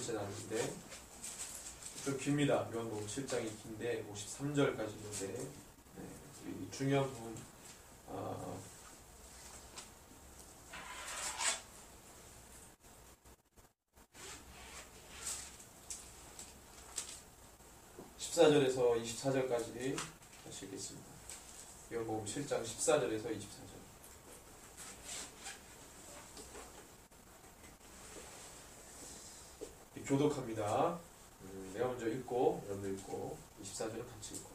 보진 않는데 좀 깁니다. 요한복음 7장이 긴데 53절까지 있는데 중요한 부분 14절에서 24절까지 다시 읽겠습니다. 요한복음 7장 14절에서 24절. 교독합니다. 내가 먼저 읽고 여러분도 읽고 24절은 같이 읽고.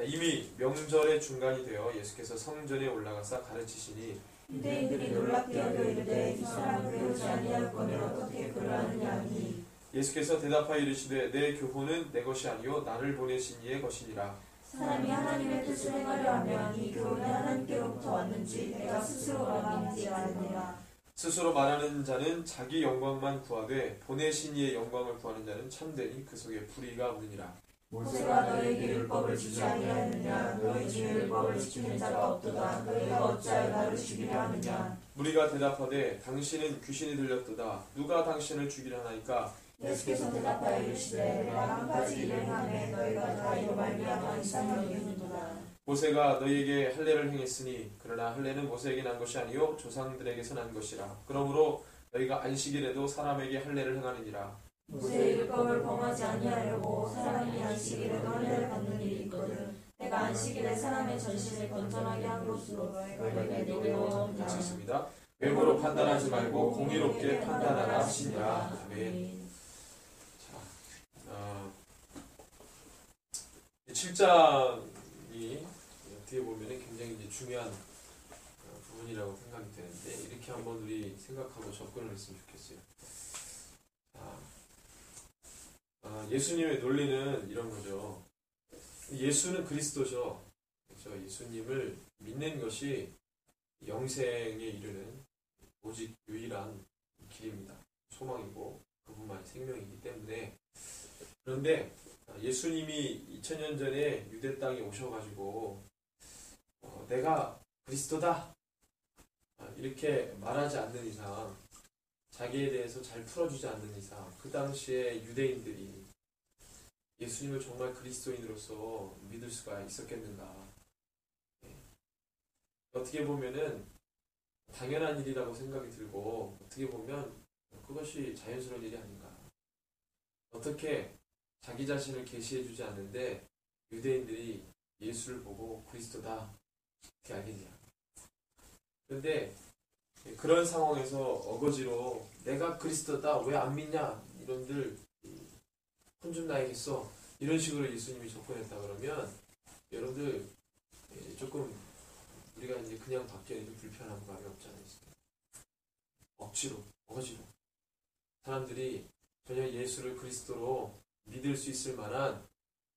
이미 명절의 중간이 되어 예수께서 성전에 올라가사 가르치시니 유대인들이 놀랍게 여겨 이르되 이 사람은 배우지 아니하였거늘 어떻게 그를 아느냐 하니 예수께서 대답하여 이르시되 내 교훈은 내 것이 아니요 나를 보내신 이의 것이니라. 사람이 하나님의 뜻을 행하려 하면 이 교훈이 하나님께로부터 왔는지 내가 스스로 말하는지 아느니라. 스스로 말하는 자는 자기 영광만 구하되 보내신 이의 영광을 구하는 자는 참되니 그 속에 불의가 없느니라. 모세가 너희에게 율법을 주지 아니하였느냐? 너희 중에 율법을 지키는 자가 없도다. 너희가 어찌하여 나를 죽이려 하느냐? 무리가 대답하되 당신은 귀신이 들렸도다. 누가 당신을 죽이려 하나이까? 예수께서 대답하여 이르시되 내가 한 가지 일을 행하매 너희가 다 이로 말미암아 이상을 여기는도다. 모세가 너희에게 할례를 행했으니 그러나 할례는 모세에게 난 것이 아니요 조상들에게서 난 것이라. 그러므로 너희가 안식일에도 사람에게 할례를 행하느니라. 모세의 율법을 범하지 아니하려고 사람이 안식일에도 할례를 받는 일이 있거든. 내가 안식일에 사람의 전신을 건전하게 함으로써 너희에게 노려온다. 있습니다. 외모로 판단하지 말고 공의롭게 판단하라 하시니라. 아멘. 7장이 어떻게 보면 굉장히 이제 중요한 부분이라고 생각이 되는데 이렇게 한번 우리 생각하고 접근을 했으면 좋겠어요. 예수님의 논리는 이런 거죠. 예수는 그리스도죠. 그렇죠? 예수님을 믿는 것이 영생에 이르는 오직 유일한 길입니다. 소망이고 그분만이 생명이기 때문에. 그런데 예수님이 2000년 전에 유대 땅에 오셔가지고 내가 그리스도다 이렇게 말하지 않는 이상, 자기에 대해서 잘 풀어주지 않는 이상 그 당시에 유대인들이 예수님을 정말 그리스도인으로서 믿을 수가 있었겠는가. 어떻게 보면은 당연한 일이라고 생각이 들고 어떻게 보면 그것이 자연스러운 일이 아닌가. 어떻게 자기 자신을 계시해주지 않는데 유대인들이 예수를 보고 그리스도다 이렇게 알겠냐. 그런데 그런 상황에서 어거지로 내가 그리스도다 왜 안 믿냐 이런들 혼 좀 나야겠어 이런 식으로 예수님이 접근했다 그러면 여러분들 조금 우리가 이제 그냥 받기에는 좀 불편한 감이 없지 않아 있어요. 억지로 어거지로 사람들이 전혀 예수를 그리스도로 믿을 수 있을 만한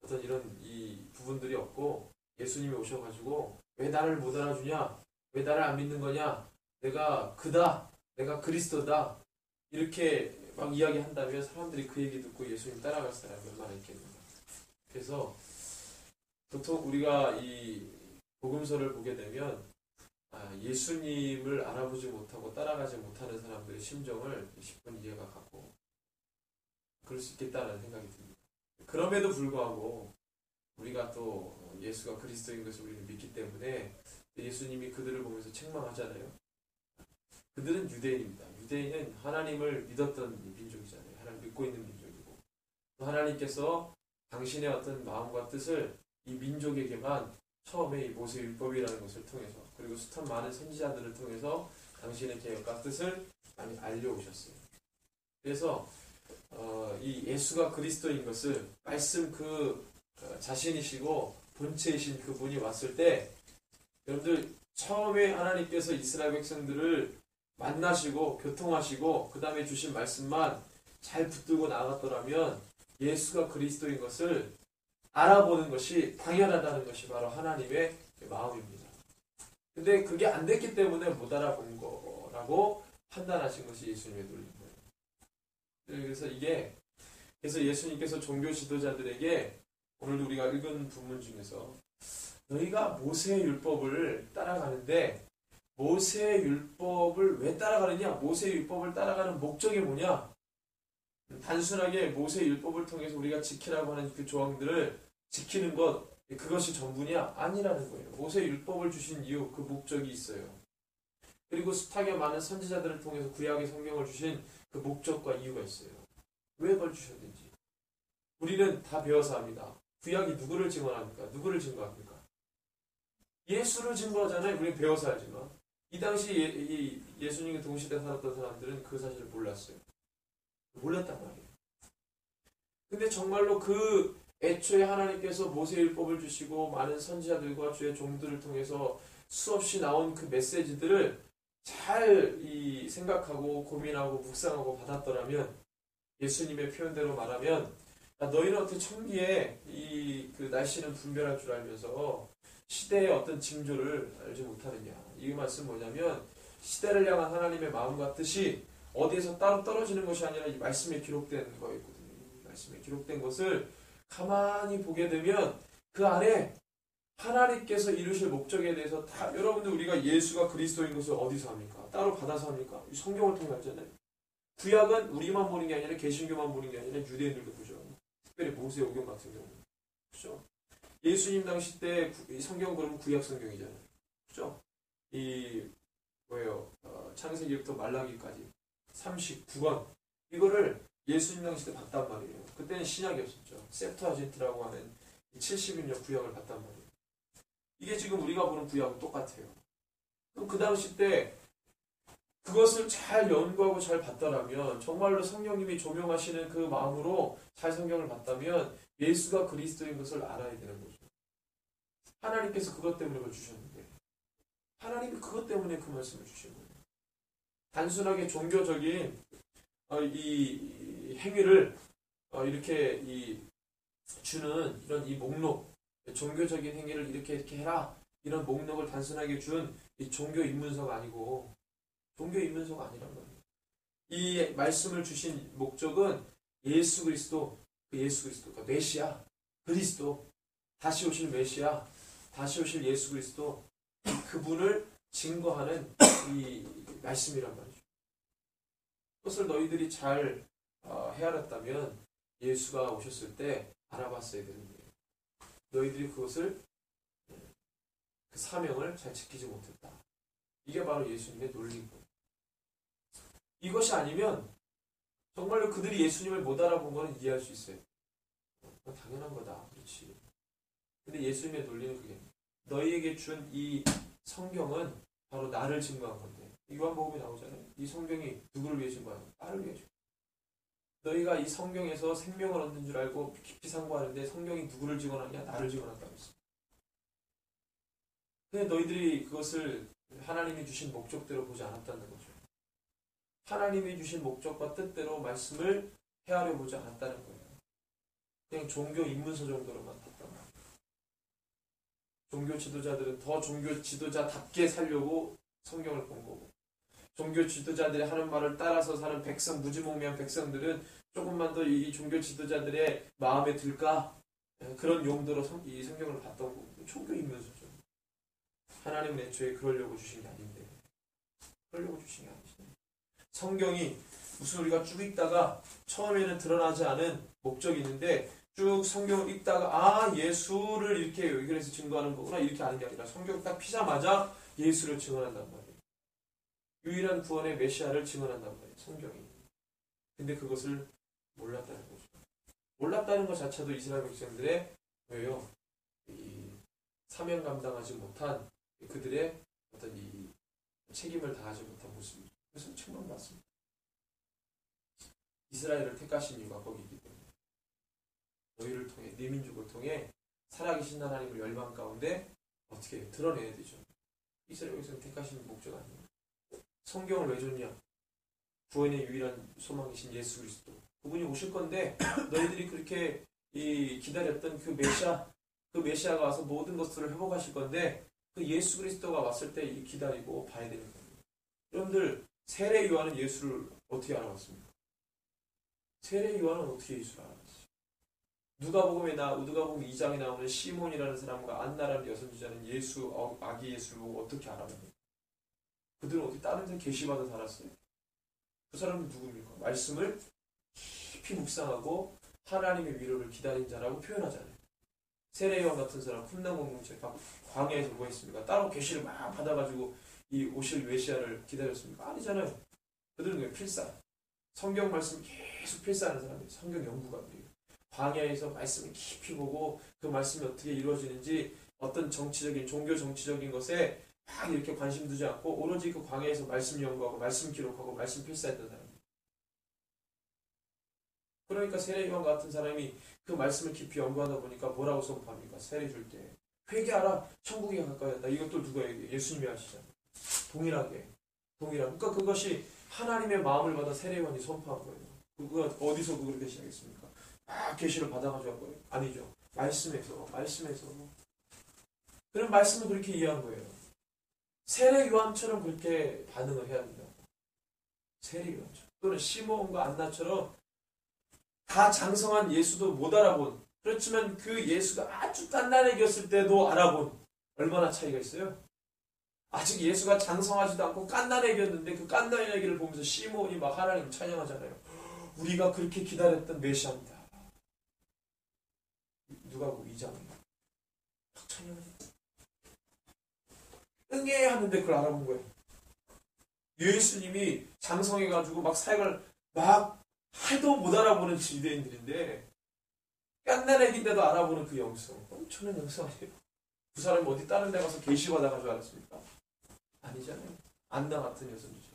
어떤 이런 이 부분들이 없고 예수님이 오셔가지고 왜 나를 못 알아주냐? 왜 나를 안 믿는 거냐? 내가 그다. 내가 그리스도다. 이렇게 막 이야기한다면 사람들이 그 얘기 듣고 예수님 따라갈 사람이 얼마나 있겠는가. 그래서 보통 우리가 이 복음서를 보게 되면 예수님을 알아보지 못하고 따라가지 못하는 사람들의 심정을 10분 이해가 가고 그럴 수 있겠다는 생각이 듭니다. 그럼에도 불구하고 우리가 또 예수가 그리스도인 것을 우리는 믿기 때문에 예수님이 그들을 보면서 책망하잖아요. 그들은 유대인입니다. 유대인은 하나님을 믿었던 민족이잖아요. 하나님 믿고 있는 민족이고 하나님께서 당신의 어떤 마음과 뜻을 이 민족에게만 처음에 이 모세 율법이라는 것을 통해서 그리고 숱한 많은 선지자들을 통해서 당신의 계획과 뜻을 많이 알려오셨어요. 그래서 이 예수가 그리스도인 것을 말씀 자신이시고 본체이신 그분이 왔을 때 여러분들 처음에 하나님께서 이스라엘 백성들을 만나시고 교통하시고 그 다음에 주신 말씀만 잘 붙들고 나갔더라면 예수가 그리스도인 것을 알아보는 것이 당연하다는 것이 바로 하나님의 마음입니다. 근데 그게 안 됐기 때문에 못 알아본 거라고 판단하신 것이 예수님의 논리인 거예요. 그래서 예수님께서 종교 지도자들에게 오늘도 우리가 읽은 부분 중에서 너희가 모세의 율법을 따라가는데 모세의 율법을 왜 따라가느냐? 모세의 율법을 따라가는 목적이 뭐냐? 단순하게 모세 율법을 통해서 우리가 지키라고 하는 그 조항들을 지키는 것, 그것이 전부냐? 아니라는 거예요. 모세 율법을 주신 이유, 그 목적이 있어요. 그리고 숱하게 많은 선지자들을 통해서 구약의 성경을 주신 그 목적과 이유가 있어요. 왜 그걸 주셨는지. 우리는 다 배워서 합니다. 구약이 누구를 증언합니까? 누구를 증거합니까? 예수를 증거하잖아요. 우리는 배워서 알지만. 이 당시 예수님과 동시대에 살았던 사람들은 그 사실을 몰랐어요. 몰랐단 말이에요. 근데 정말로 그 애초에 하나님께서 모세율법을 주시고 많은 선지자들과 주의 종들을 통해서 수없이 나온 그 메시지들을 잘 생각하고 고민하고 묵상하고 받았더라면, 예수님의 표현대로 말하면, 너희는 어떻게 천기에 그 날씨는 분별할 줄 알면서 시대의 어떤 징조를 알지 못하느냐. 이 말씀 뭐냐면, 시대를 향한 하나님의 마음과 뜻이 어디에서 따로 떨어지는 것이 아니라 이 말씀에 기록된 거였거든요. 이 말씀에 기록된 것을 가만히 보게 되면 그 안에 하나님께서 이루실 목적에 대해서 다, 여러분들 우리가 예수가 그리스도인 것을 어디서 합니까? 따로 받아서 합니까? 이 성경을 통해 하잖아요. 구약은 우리만 보는 게 아니라 개신교만 보는 게 아니라 유대인들도 보죠. 특별히 모세오경 같은 경우는. 그죠? 예수님 당시 때 성경 그러면 구약 성경이잖아요. 그죠? 창세기부터 말라기까지 39권. 이거를 예수님 당시 때 봤단 말이에요. 그때는 신약이 없었죠. septuagint라고 하는 70인역 구약을 봤단 말이에요. 이게 지금 우리가 보는 구약은 똑같아요. 그럼 그 당시 때 그것을 잘 연구하고 잘 봤더라면, 정말로 성령님이 조명하시는 그 마음으로 잘 성경을 봤다면 예수가 그리스도인 것을 알아야 되는 거죠. 하나님께서 그것 때문에 그걸 주셨는데, 하나님이 그것 때문에 그 말씀을 주신 거예요. 단순하게 종교적인 이 행위를 이렇게 주는 이런 이 목록, 종교적인 행위를 이렇게 해라, 이런 목록을 단순하게 준 이 종교 입문서가 아니고, 종교 입문서가 아니란 말이에요. 이 말씀을 주신 목적은 예수 그리스도, 그러니까 메시아, 그리스도, 다시 오실 메시아, 다시 오실 예수 그리스도, 그분을 증거하는 이 말씀이란 말이죠. 그것을 너희들이 잘 헤아렸다면 예수가 오셨을 때 알아봤어야 되는 거예요. 너희들이 그것을, 그 사명을 잘 지키지 못했다. 이게 바로 예수님의 논리인 거예요. 이것이 아니면 정말로 그들이 예수님을 못 알아본 거는 이해할 수 있어요. 당연한 거다. 그렇지. 근데 예수님의 논리는 그게, 너희에게 준 이 성경은 바로 나를 증거한 건데, 요한복음에 나오잖아요. 이 성경이 누구를 위해 증거하는 거야? 나를 위해 증거. 너희가 이 성경에서 생명을 얻는 줄 알고 깊이 상고하는데 성경이 누구를 증언하냐? 나를 증언한다고 했어. 근데 너희들이 그것을 하나님이 주신 목적대로 보지 않았다는 거죠. 하나님이 주신 목적과 뜻대로 말씀을 헤아려 보지 않았다는 거예요. 그냥 종교 입문서 정도로만 봤단 말이에요. 종교 지도자들은 더 종교 지도자답게 살려고 성경을 본 거고, 종교 지도자들이 하는 말을 따라서 사는 백성, 무지몽매한 백성들은 조금만 더 이 종교 지도자들의 마음에 들까? 그런 용도로 이 성경을 봤던 거고, 종교 입문서죠. 하나님은 애초에 그러려고 주신 게 아닌데, 그러려고 주신 게 아니죠. 성경이 무슨 우리가 쭉 읽다가 처음에는 드러나지 않은 목적이 있는데, 쭉 성경을 읽다가 예수를 이렇게 그래서 증거하는 거구나, 이렇게 아는 게 아니라 성경 딱 피자마자 예수를 증언한단 말이에요. 유일한 구원의 메시아를 증언한단 말이에요, 성경이. 근데 그것을 몰랐다는 거죠. 몰랐다는 것 자체도 이스라엘 백성들의 왜요? 이 사명 감당하지 못한 그들의 어떤 이 책임을 다하지 못한 모습이죠. 그래서 책망받습니다. 이스라엘을 택하신 이유가 거기이기 때문에, 너희를 통해, 네 민족을 통해 살아계신 하나님을 열방 가운데 어떻게 드러내야 되죠. 이스라엘 백성을 택하신 목적 아니에요. 성경을 왜 줬냐? 구원의 유일한 소망이신 예수 그리스도, 그분이 오실 건데 너희들이 그렇게 기다렸던 그 메시아가 와서 모든 것들을 회복하실 건데, 그 예수 그리스도가 왔을 때 기다리고 봐야 되는 겁니다. 여러분들, 세례 요한은 예수를 어떻게 알아봤습니까? 세례 요한은 어떻게 예수를 알아봤어요? 누가복음 2장에 나오는 시몬이라는 사람과 안나라는 여선지자는 예수, 아기 예수를 보고 어떻게 알아봤습니까? 그들은 어떻게 다른 데 계시받아 살았어요? 그 사람은 누굽니까? 말씀을 깊이 묵상하고 하나님의 위로를 기다린 자라고 표현하잖아요. 세례요한 같은 사람 쿰나무뭉치 광야에서 뭐 했습니까? 따로 계시를 막 받아가지고 이 오실 메시아를 기다렸습니까? 아니잖아요. 그들은 왜 필사? 성경 말씀 계속 필사하는 사람이에요. 성경 연구가들이에요. 광야에서 말씀을 깊이 보고 그 말씀이 어떻게 이루어지는지 어떤 정치적인 종교 정치적인 것에 막 이렇게 관심 두지 않고 오로지 그 광야에서 말씀 연구하고 말씀 기록하고 말씀 필사했던 사람이에요. 그러니까 세례요한 같은 사람이 그 말씀을 깊이 연구하다 보니까 뭐라고 선포합니까? 세례 줄 때 회개하라 천국에 가까이 왔다. 이것도 누가 얘기해요? 예수님이 하시잖아요. 동일하게. 그러니까 그것이 하나님의 마음을 받아 세례요한이 선포한 거예요. 그가 어디서 그렇게 시작했습니까? 계시를 받아가지고 한 거예요? 아니죠. 말씀에서. 그런 말씀을 그렇게 이해한 거예요. 세례요한처럼 그렇게 반응을 해야 된다. 세례요한처럼. 또는 시므온과 안나처럼 다 장성한 예수도 못 알아본, 그렇지만 그 예수가 아주 깐난애기였을 때도 알아본, 얼마나 차이가 있어요? 아직 예수가 장성하지도 않고 깐난애기였는데 그 깐난애기를 보면서 시므온이 막 하나님을 찬양하잖아요. 우리가 그렇게 기다렸던 메시아입니다. 누가복음 2장에 막 찬양해요. 응애 하는데 그걸 알아본 거예요. 예수님이 장성해가지고 막 사역을 막 해도 못 알아보는 유대인들인데 깐난애기인데도 알아보는 그 영성, 엄청난 영성 아니에요? 그 사람이 어디 다른 데 가서 계시 받아가지고 알았습니까? 아니잖아요. 안나 같은 여성이죠.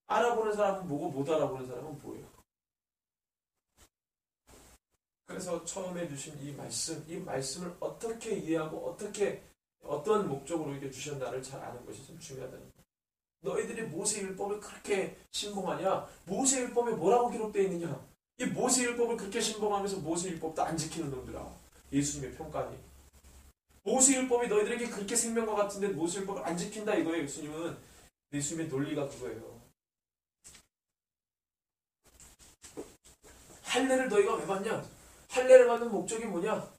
알아보는 사람은 뭐고 못 알아보는 사람은 뭐예요? 그래서 처음에 주신 이 말씀을 어떻게 이해하고 어떤 목적으로 이렇게 주셨나를 잘 아는 것이 좀 중요하다는 거예요. 너희들이 모세율법을 그렇게 신봉하냐? 모세율법에 뭐라고 기록되어 있느냐? 이 모세율법을 그렇게 신봉하면서 모세율법도 안 지키는 놈들아. 예수님의 평가니. 모세율법이 너희들에게 그렇게 생명과 같은데 모세율법을 안 지킨다 이거예요. 예수님의 논리가 그거예요. 할례를 너희가 왜 받냐? 할례를 받는 목적이 뭐냐?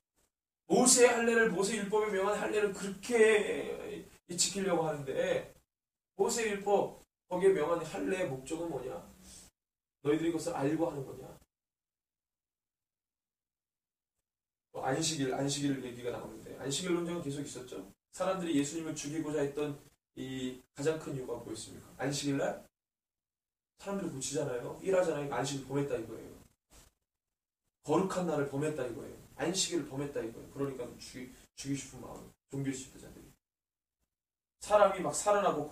모세의 할례를 모세율법에 명한 할례를 그렇게 지키려고 하는데 모세율법 거기에 명한 할례의 목적은 뭐냐? 너희들이 그것을 알고 하는 거냐? 안식일 얘기가 나오는데 안식일 논쟁은 계속 있었죠. 사람들이 예수님을 죽이고자 했던 이 가장 큰 이유가 뭐였습니까? 안식일날 사람들이 고치잖아요. 일하잖아요. 안식일 범했다 이거예요. 거룩한 날을 범했다 이거예요. 안식일을 범했다 이거예요. 그러니까 죽이고 싶은 마음, 종교 지도자들이. 사람이 막 살아나고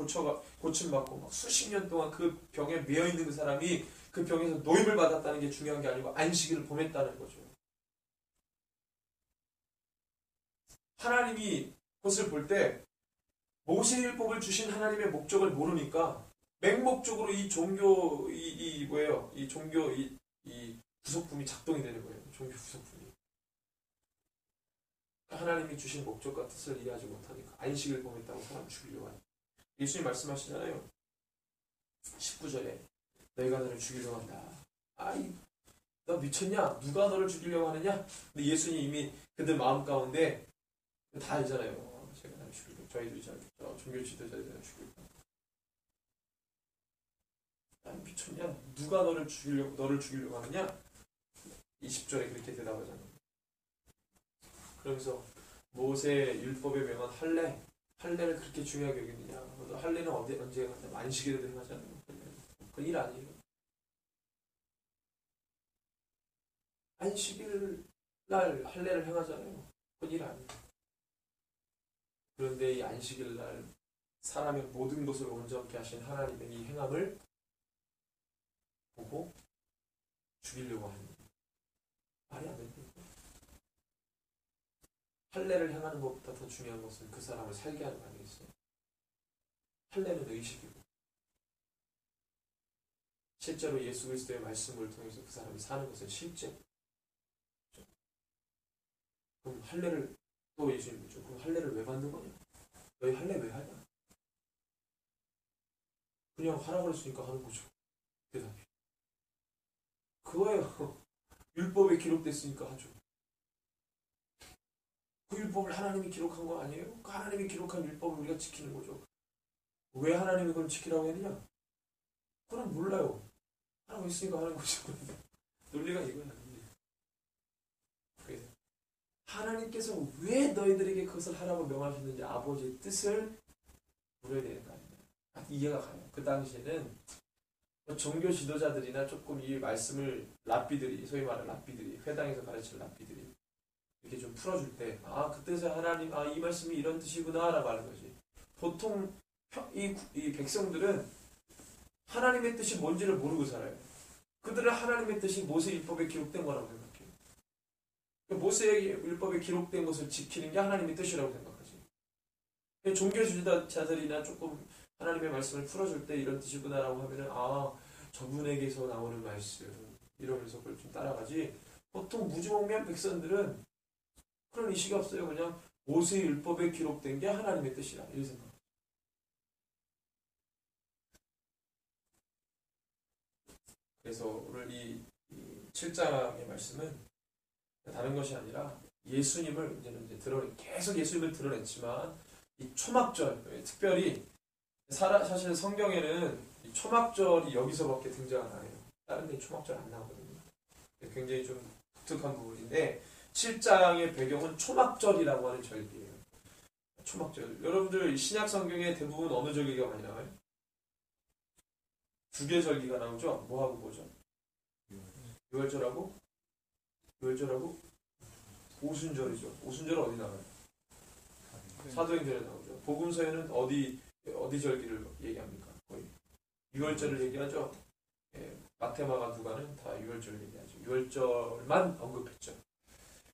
고침받고 막 수십 년 동안 그 병에 매여있는 그 사람이 그 병에서 노임을 받았다는 게 중요한 게 아니고 안식일을 범했다는 거죠. 하나님이 그것을 볼 때 모세율법을 주신 하나님의 목적을 모르니까 맹목적으로 이 종교 이 종교 이 구속품이 작동이 되는 거예요. 종교 구속품이. 하나님이 주신 목적과 뜻을 이해하지 못하니까 안식을 범했다고 사람 죽이려고 하니까. 예수님 말씀하시잖아요. 19절에 너희가 너를 죽이려고 한다. 아이 너 미쳤냐? 누가 너를 죽이려고 하느냐? 근데 예수님 이미 그들 마음 가운데 다 알잖아요. 제가 나를 죽이려고 저희들이 잘 종교 지도자들이 죽이려고 난 미쳤냐? 누가 너를 죽이려고 하느냐? 20절에 그렇게 대답하잖아요. 그러면서 모세 율법에 명한 할례를 그렇게 중요하게 여기느냐? 할례는 언제 한다? 안식일에도 행하잖아요. 그건 일 아니에요. 안식일 날 할례를 행하잖아요. 그건 일 아니에요. 그런데 이 안식일 날 사람의 모든 것을 온전케 하신 하나님의 이 행함을 보고 죽이려고 하는 말이 안 되는 거예요. 할례를 행하는 것보다 더 중요한 것은 그 사람을 살게 하는 거 아니겠어요? 할례는 의식이고 실제로 예수 그리스도의 말씀을 통해서 그 사람이 사는 것은 실제. 그럼 할례를 또 예수님 묻죠. 그럼 할례를 왜 받는 거냐? 너희 할례 왜 하냐? 그냥 하라고 그랬으니까 하는 거죠. 대답이. 그거예요. 율법에 기록됐으니까 하죠. 그 율법을 하나님이 기록한 거 아니에요? 그 하나님이 기록한 율법을 우리가 지키는 거죠. 왜 하나님이 그걸 지키라고 했느냐? 그건 몰라요. 하라고 했으니까 하는 거죠. 논리가 이거야. 그래서 하나님께서 왜 너희들에게 그것을 하라고 명하셨는지 아버지의 뜻을 물어야 되는 거 아니에요. 이해가 가요. 그 당시에는 종교 지도자들이나 조금 이 말씀을 랍비들이, 소위 말하는 랍비들이, 회당에서 가르치는 랍비들이 이렇게 좀 풀어줄 때, 그 뜻에 하나님, 이 말씀이 이런 뜻이구나 라고 하는 거지. 보통 이 백성들은 하나님의 뜻이 뭔지를 모르고 살아요. 그들은 하나님의 뜻이 모세율법에 기록된 거라고 생각해요. 모세의 율법에 기록된 것을 지키는 게 하나님의 뜻이라고 생각하지. 종교 지도자들이나 조금 하나님의 말씀을 풀어줄 때 이런 뜻이구나라고 하면은 저분에게서 나오는 말씀 이러면서 그걸 좀 따라가지. 보통 무지몽매한 백성들은 그런 의식이 없어요. 그냥 모세의 율법에 기록된 게 하나님의 뜻이라 이런 생각. 그래서 오늘 이 7장의 말씀은 다른 것이 아니라 예수님을 이제 계속 예수님을 드러냈지만 이 초막절, 특별히 사실 성경에는 이 초막절이 여기서밖에 등장 안 해요. 다른 데 초막절 안 나오거든요. 굉장히 좀 독특한 부분인데 7장의 배경은 초막절이라고 하는 절기예요. 초막절. 여러분들 신약 성경에 대부분 어느 절기가 많이 나와요? 두 개 절기가 나오죠? 뭐하고 뭐죠? 유월절하고 오순절이죠. 오순절은 어디 나와요? 사도행전에 나오죠. 복음서에는 어디 절기를 얘기합니까? 거의 유월절을 얘기하죠. 마테마가 누가는 다 유월절을 얘기하죠. 유월절만 언급했죠.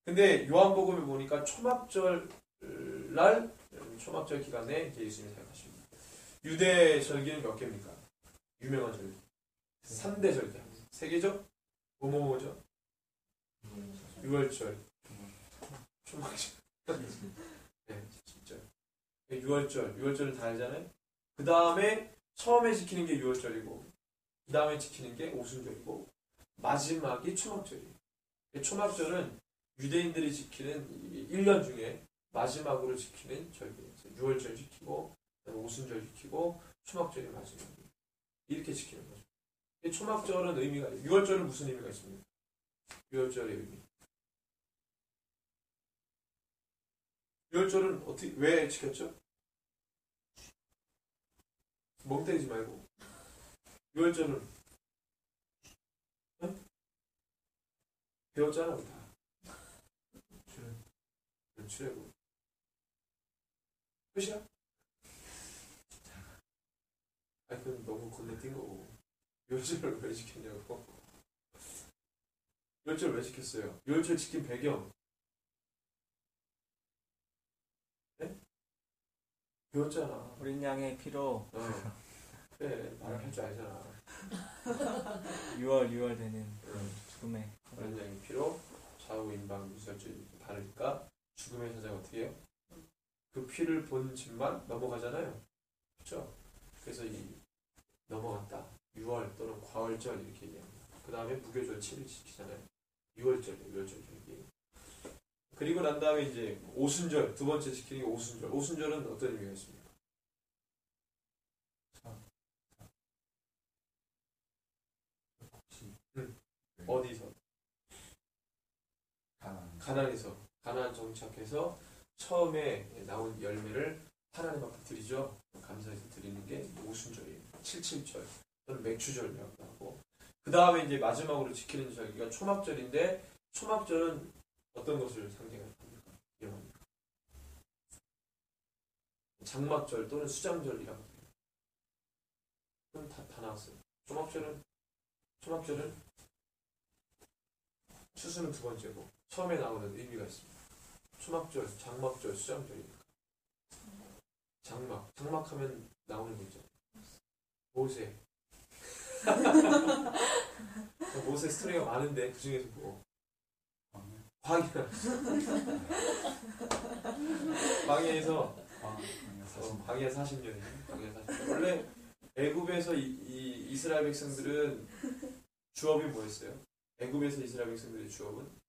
근데 요한복음에 보니까 초막절 기간에 이제 예수님이 생각하십니다. 유대 절기는 몇 개입니까? 유명한 절기. 3대 절기. 3개죠? 뭐죠? 유월절, 초막절. 네, 진짜. 유월절은 다 알잖아요. 그 다음에 처음에 지키는 게 유월절이고, 그 다음에 지키는 게 오순절이고, 마지막이 초막절이에요. 초막절은 유대인들이 지키는 1년 중에 마지막으로 지키는 절기예요. 유월절 지키고, 오순절 지키고, 초막절이 마지막이에요. 이렇게 지키는 거죠. 초막절은 의미가 있어요. 유월절은 무슨 의미가 있습니까? 유월절의 의미. 유월절은 왜 지켰죠? 멍 때리지 말고. 유월절은 배웠잖아, 우리 다. 출애굽. 끝이야? 그건 너무 건너뛴 거고. 유월절을 왜 지켰냐고. 유월절 왜 지켰어요? 유월절 지킨 배경. 네? 배웠잖아. 어린 양의 피로. 그래, 말을 할 줄 알잖아. 6월 되는 죽음의 어린 양의 피로 좌우 임방 무설주 바르니까 죽음의 사자가 어떻게 해요? 그 피를 본 집만 넘어가잖아요. 그렇죠? 그래서 넘어갔다. 6월 또는 과월절 이렇게 얘기합니다. 그 다음에 무교절 7일 지키잖아요. 6월절이에요. 6월절 절기. 그리고 난 다음에 이제 오순절, 두 번째 지키는 게 오순절. 오순절은 어떤 의미가 있습니까? 어디서? 가나안 정착해서 처음에 나온 열매를 하나님 앞에 드리죠. 감사해서 드리는 게 오순절이에요. 77절 또는 맥추절이라고 하고, 그 다음에 이제 마지막으로 지키는 절기가 초막절인데, 초막절은 어떤 것을 상징합니까? 기억합니까? 장막절 또는 수장절이라고 해요. 그럼 다 나왔어요. 초막절은 추수는 두 번째고 처음에 나오는 의미가 있습니다. 초막절, 장막절, 수장절이니까. 장막하면 나오는 거 있잖아요. 모세. 모세 스토리가 많은데 그 중에서 뭐 광야. 광야에서 40년. 원래 애굽에서 이스라엘 백성들은 주업이 뭐였어요? 애굽에서 이스라엘 백성들의 주업은?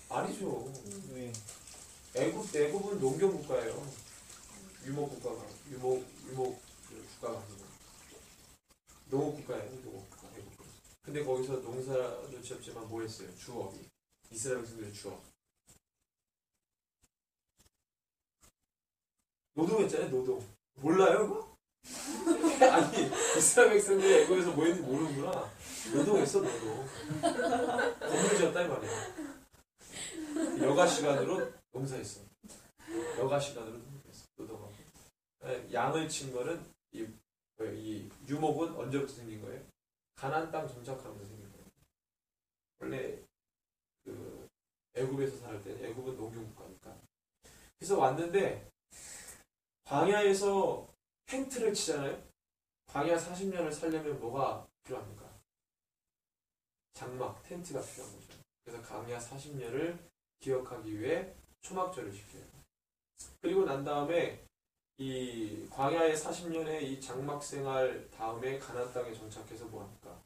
아니죠. 애굽은 농경 국가예요. 유목 국가가 아니고. 거기서 농사도 지었지만 뭐 했어요? 주업이. 이스라엘 백성들의 주업. 노동했잖아요, 노동. 몰라요, 그거? 아니, 이스라엘 백성들이 애굽에서 뭐 했는지 모르는구나. 노동했어, 노동. 건물 지었다, 이 말이야. 여가 시간으로 농사했어. 여가 시간으로 농사했어. 노동하고. 양을 친 거는, 이 유목은 언제부터 생긴 거예요? 가나안 땅 정착하면서 생긴 거예요. 원래, 애굽에서 살 때는 애굽은 농경국가니까. 그래서 왔는데, 광야에서 텐트를 치잖아요. 광야 40년을 살려면 뭐가 필요합니까? 장막, 텐트가 필요한 거죠. 그래서 광야 40년을 기억하기 위해 초막절을 지켜요. 그리고 난 다음에 이 광야의 40년의 이 장막 생활 다음에 가나안 땅에 정착해서 뭐 합니까?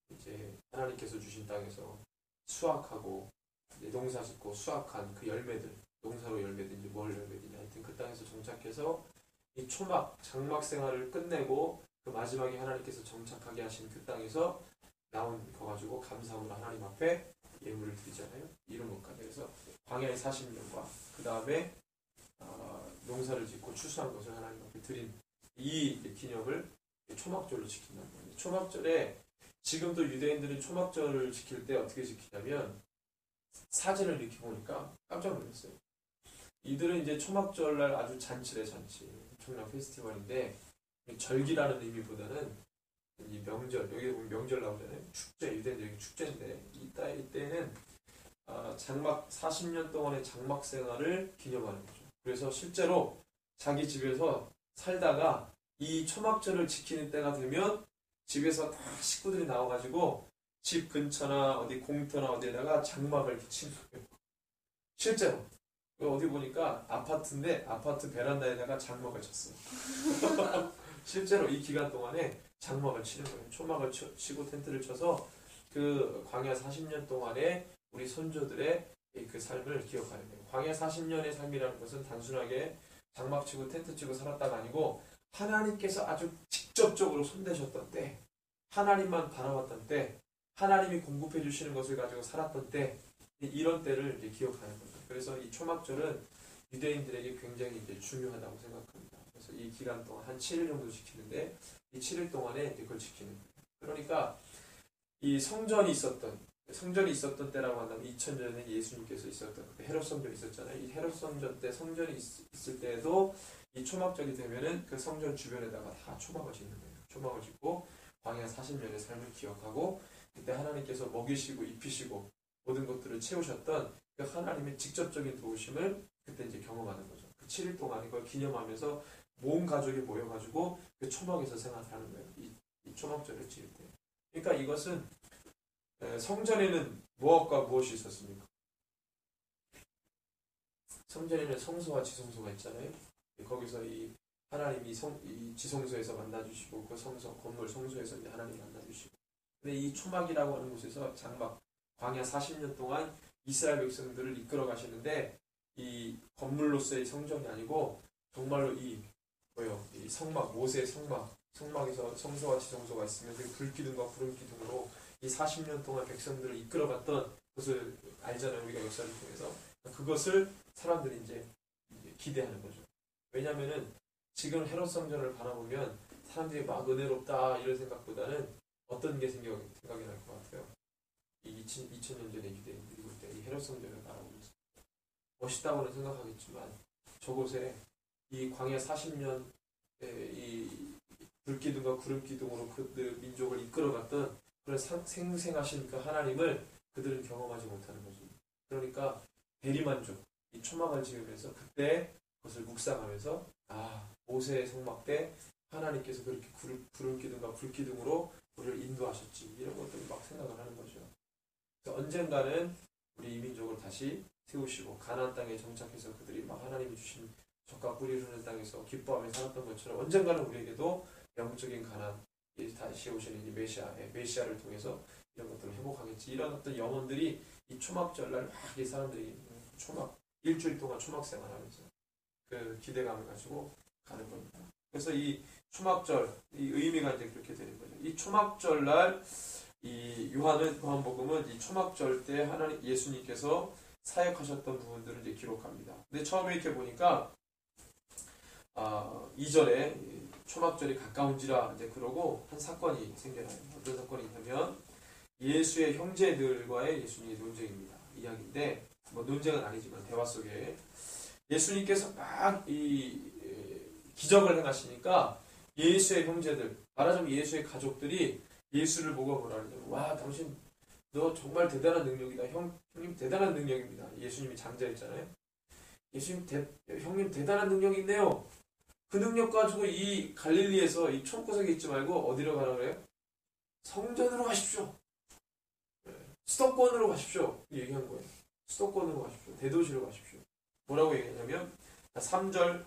이제 하나님께서 주신 땅에서 수확하고 이제 농사 짓고 수확한 그 열매들, 농사로 열매든지 뭘 열매든지 하여튼 그 땅에서 정착해서 이 초막, 장막 생활을 끝내고 그 마지막에 하나님께서 정착하게 하신 그 땅에서 나온 거 가지고 감사함으로 하나님 앞에 예물을 드리잖아요. 이런 것까지 해서 광야의 40년과 그 다음에 농사를 짓고 추수한 것을 하나님 앞에 드린 이 기념을 초막절로 지킨다는 거예요. 초막절에 지금도 유대인들은 초막절을 지킬 때 어떻게 지키냐면 사진을 이렇게 보니까 깜짝 놀랐어요. 이들은 이제 초막절날 아주 잔치래, 잔치. 엄청난 페스티벌인데 절기라는 의미보다는 이 명절, 여기 보면 명절 나오잖아요. 축제, 유대인들에게 축제인데 이때는 장막 40년 동안의 장막 생활을 기념하는 거죠. 그래서 실제로 자기 집에서 살다가 이 초막절을 지키는 때가 되면 집에서 다 식구들이 나와가지고 집 근처나 어디 공터나 어디에다가 장막을 이렇게 친 거예요. 실제로. 어디 보니까 아파트인데 아파트 베란다에다가 장막을 쳤어요. 실제로 이 기간 동안에 장막을 치는 거예요. 초막을 치고 텐트를 쳐서 그 광야 40년 동안에 우리 손조들의 그 삶을 기억하는 거예요. 광야 40년의 삶이라는 것은 단순하게 장막 치고 텐트 치고 살았다가 아니고 하나님께서 아주 직접적으로 손대셨던 때, 하나님만 바라봤던 때, 하나님이 공급해 주시는 것을 가지고 살았던 때, 이런 때를 이제 기억하는 거죠. 그래서 이 초막절은 유대인들에게 굉장히 이제 중요하다고 생각합니다. 그래서 이 기간 동안 한 7일 정도 지키는데 이 7일 동안에 그걸 지키는 거예요. 그러니까 이 성전이 있었던 때라고 한다면 2000년에 예수님께서 있었던 그때 헤롯 성전이 있었잖아요. 이 헤롯 성전 때 성전이 있을 때에도 이 초막절이 되면은 그 성전 주변에다가 다 초막을 짓는 거예요. 초막을 짓고 광야 40년의 삶을 기억하고 그때 하나님께서 먹이시고 입히시고 모든 것들을 채우셨던 그 하나님의 직접적인 도우심을 그때 이제 경험하는 거죠. 그 7일 동안 이걸 기념하면서 모은 가족이 모여가지고 그 초막에서 생활하는 거예요. 이 초막절을 지을 때. 그러니까 이것은 성전에는 무엇과 무엇이 있었습니까? 성전에는 성소와 지성소가 있잖아요. 거기서 이 하나님이 이 지성소에서 만나주시고 그 건물 성소에서 이제 하나님이 만나주시고. 근데 이 초막이라고 하는 곳에서 장막 광야 40년 동안 이스라엘 백성들을 이끌어 가시는데 이 건물로서의 성전이 아니고 정말로 이 성막, 모세의 성막에서 성소와 지성소가 있으면서 불기둥과 구름기둥으로 이 40년 동안 백성들을 이끌어갔던 것을 알잖아요. 우리가 역사를 통해서. 그것을 사람들이 이제 기대하는 거죠. 왜냐면은 지금 헤롯 성전을 바라보면 사람들이 막 은혜롭다 이런 생각보다는 어떤 게 생각이 날 것 같아요. 이 2000년 전에 유대인들이 볼 때 이 헤롯 성전을 바라보면서 멋있다고는 생각하겠지만 저곳에 이 광야 40년 이 불기둥과 구름기둥으로 그들 민족을 이끌어갔던 그런 생생하신 그 하나님을 그들은 경험하지 못하는 거죠. 그러니까 대리만족, 이 초막을 지으면서 그때 그것을 묵상하면서 모세의 성막 때 하나님께서 그렇게 구름기둥과 불기둥으로 우리를 인도하셨지 이런 것들을 막 생각을 하는 거죠. 그래서 언젠가는 우리 이민족을 다시 세우시고 가나안 땅에 정착해서 그들이 막 하나님이 주신 젖과 꿀이 흐르는 땅에서 기뻐하며 살았던 것처럼 언젠가는 우리에게도 영적인 가나안 다시 오시는 이 메시아를 통해서 이런 것들을 회복하겠지. 이런 어떤 영혼들이 이 초막절날 막 이 사람들이 일주일 동안 초막 생활하면서 그 기대감을 가지고 가는 겁니다. 그래서 이 초막절, 이 의미가 이제 그렇게 되는 거죠. 이 초막절날 이 요한복음은 이 초막절 때 하나님 예수님께서 사역하셨던 부분들을 이제 기록합니다. 근데 처음에 이렇게 보니까 2절에 초막절이 가까운지라 이제 그러고 한 사건이 생겨나요. 어떤 사건이 있냐면 예수의 형제들과의 예수님의 논쟁입니다. 이야기인데 뭐 논쟁은 아니지만 대화 속에 예수님께서 막 이 기적을 행하시니까 예수의 형제들, 말하자면 예수의 가족들이 예수를 보고 뭐라 그러냐면 와 당신 너 정말 대단한 능력이다. 형님 대단한 능력입니다. 예수님이 장자였잖아요. 형님 대단한 능력이 있네요. 그 능력 가지고 이 갈릴리에서 이 촌구석에 있지 말고 어디로 가라 그래요? 성전으로 가십시오. 수도권으로 가십시오. 얘기한 거예요. 수도권으로 가십시오. 대도시로 가십시오. 뭐라고 얘기했냐면 3절,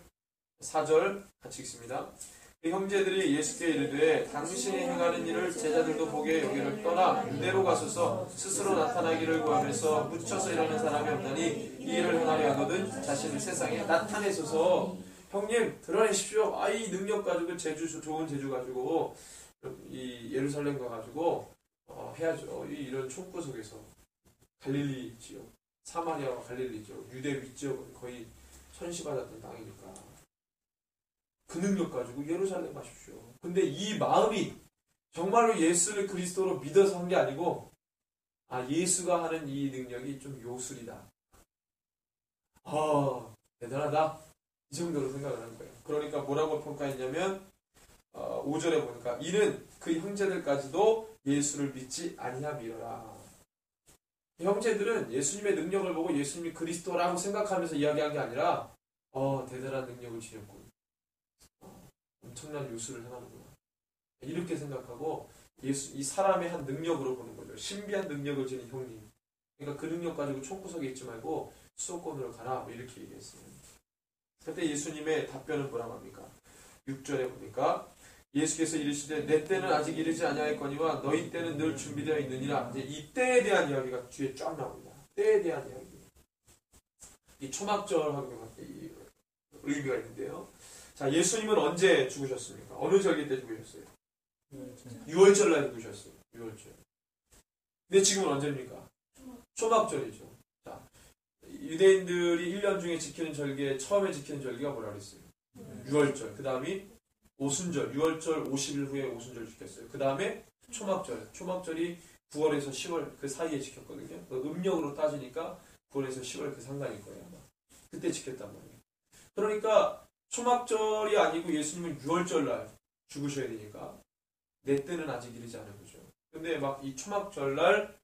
4절 같이 읽습니다. 그 형제들이 예수께 이르되 당신이 행하는 일을 제자들도 보게 여기를 떠나 유대로 가소서 스스로 나타나기를 구하면서 묻혀서 일하는 사람이 없나니 이 일을 행하려 하거든 자신을 세상에 나타내소서. 형님 드러내십시오. 이 능력 가지고 좋은 제주 가지고 이 예루살렘 가가지고 해야죠. 이런 촌구석에서 갈릴리 지역, 사마리아와 갈릴리 지역, 유대 위지역은 거의 천시받았던 땅이니까 그 능력 가지고 예루살렘 가십시오. 근데 이 마음이 정말로 예수를 그리스도로 믿어서 한 게 아니고 예수가 하는 이 능력이 좀 요술이다. 대단하다. 이 정도로 생각을 한 거예요. 그러니까 뭐라고 평가했냐면 5절에 보니까 이는 그 형제들까지도 예수를 믿지 아니함이라. 형제들은 예수님의 능력을 보고 예수님이 그리스도라고 생각하면서 이야기한 게 아니라 대단한 능력을 지녔군. 엄청난 요술을 행하는구나. 이렇게 생각하고 이 사람의 한 능력으로 보는 거죠. 신비한 능력을 지닌 형님. 그러니까 그 능력 가지고 촌구석에 있지 말고 수도권으로 가라. 이렇게 얘기했어요. 그때 예수님의 답변은 뭐라고 합니까? 6절에 보니까 예수께서 이르시되 내 때는 아직 이르지 아니하였거니와 너희 때는 늘 준비되어 있느니라. 이제 이 때에 대한 이야기가 뒤에 쫙 나옵니다. 때에 대한 이야기. 이 초막절하고 의미가 있는데요. 자, 예수님은 언제 죽으셨습니까? 어느 절기 때 죽으셨어요? 6월절 날 죽으셨어요. 6월절. 근데 지금은 언제입니까? 초막절이죠. 자, 유대인들이 1년 중에 지키는 절기에 처음에 지키는 절기가 뭐라 그랬어요? 6월절. 그 다음이 오순절. 6월절 50일 후에 오순절 지켰어요. 그 다음에 초막절. 초막절이 9월에서 10월 그 사이에 지켰거든요. 음력으로 따지니까 9월에서 10월 그 상간일 거예요. 아마. 그때 지켰단 말이에요. 그러니까 초막절이 아니고 예수님은 6월절 날 죽으셔야 되니까 내 때는 아직 이르지 않은 거죠. 근데 막 이 초막절 날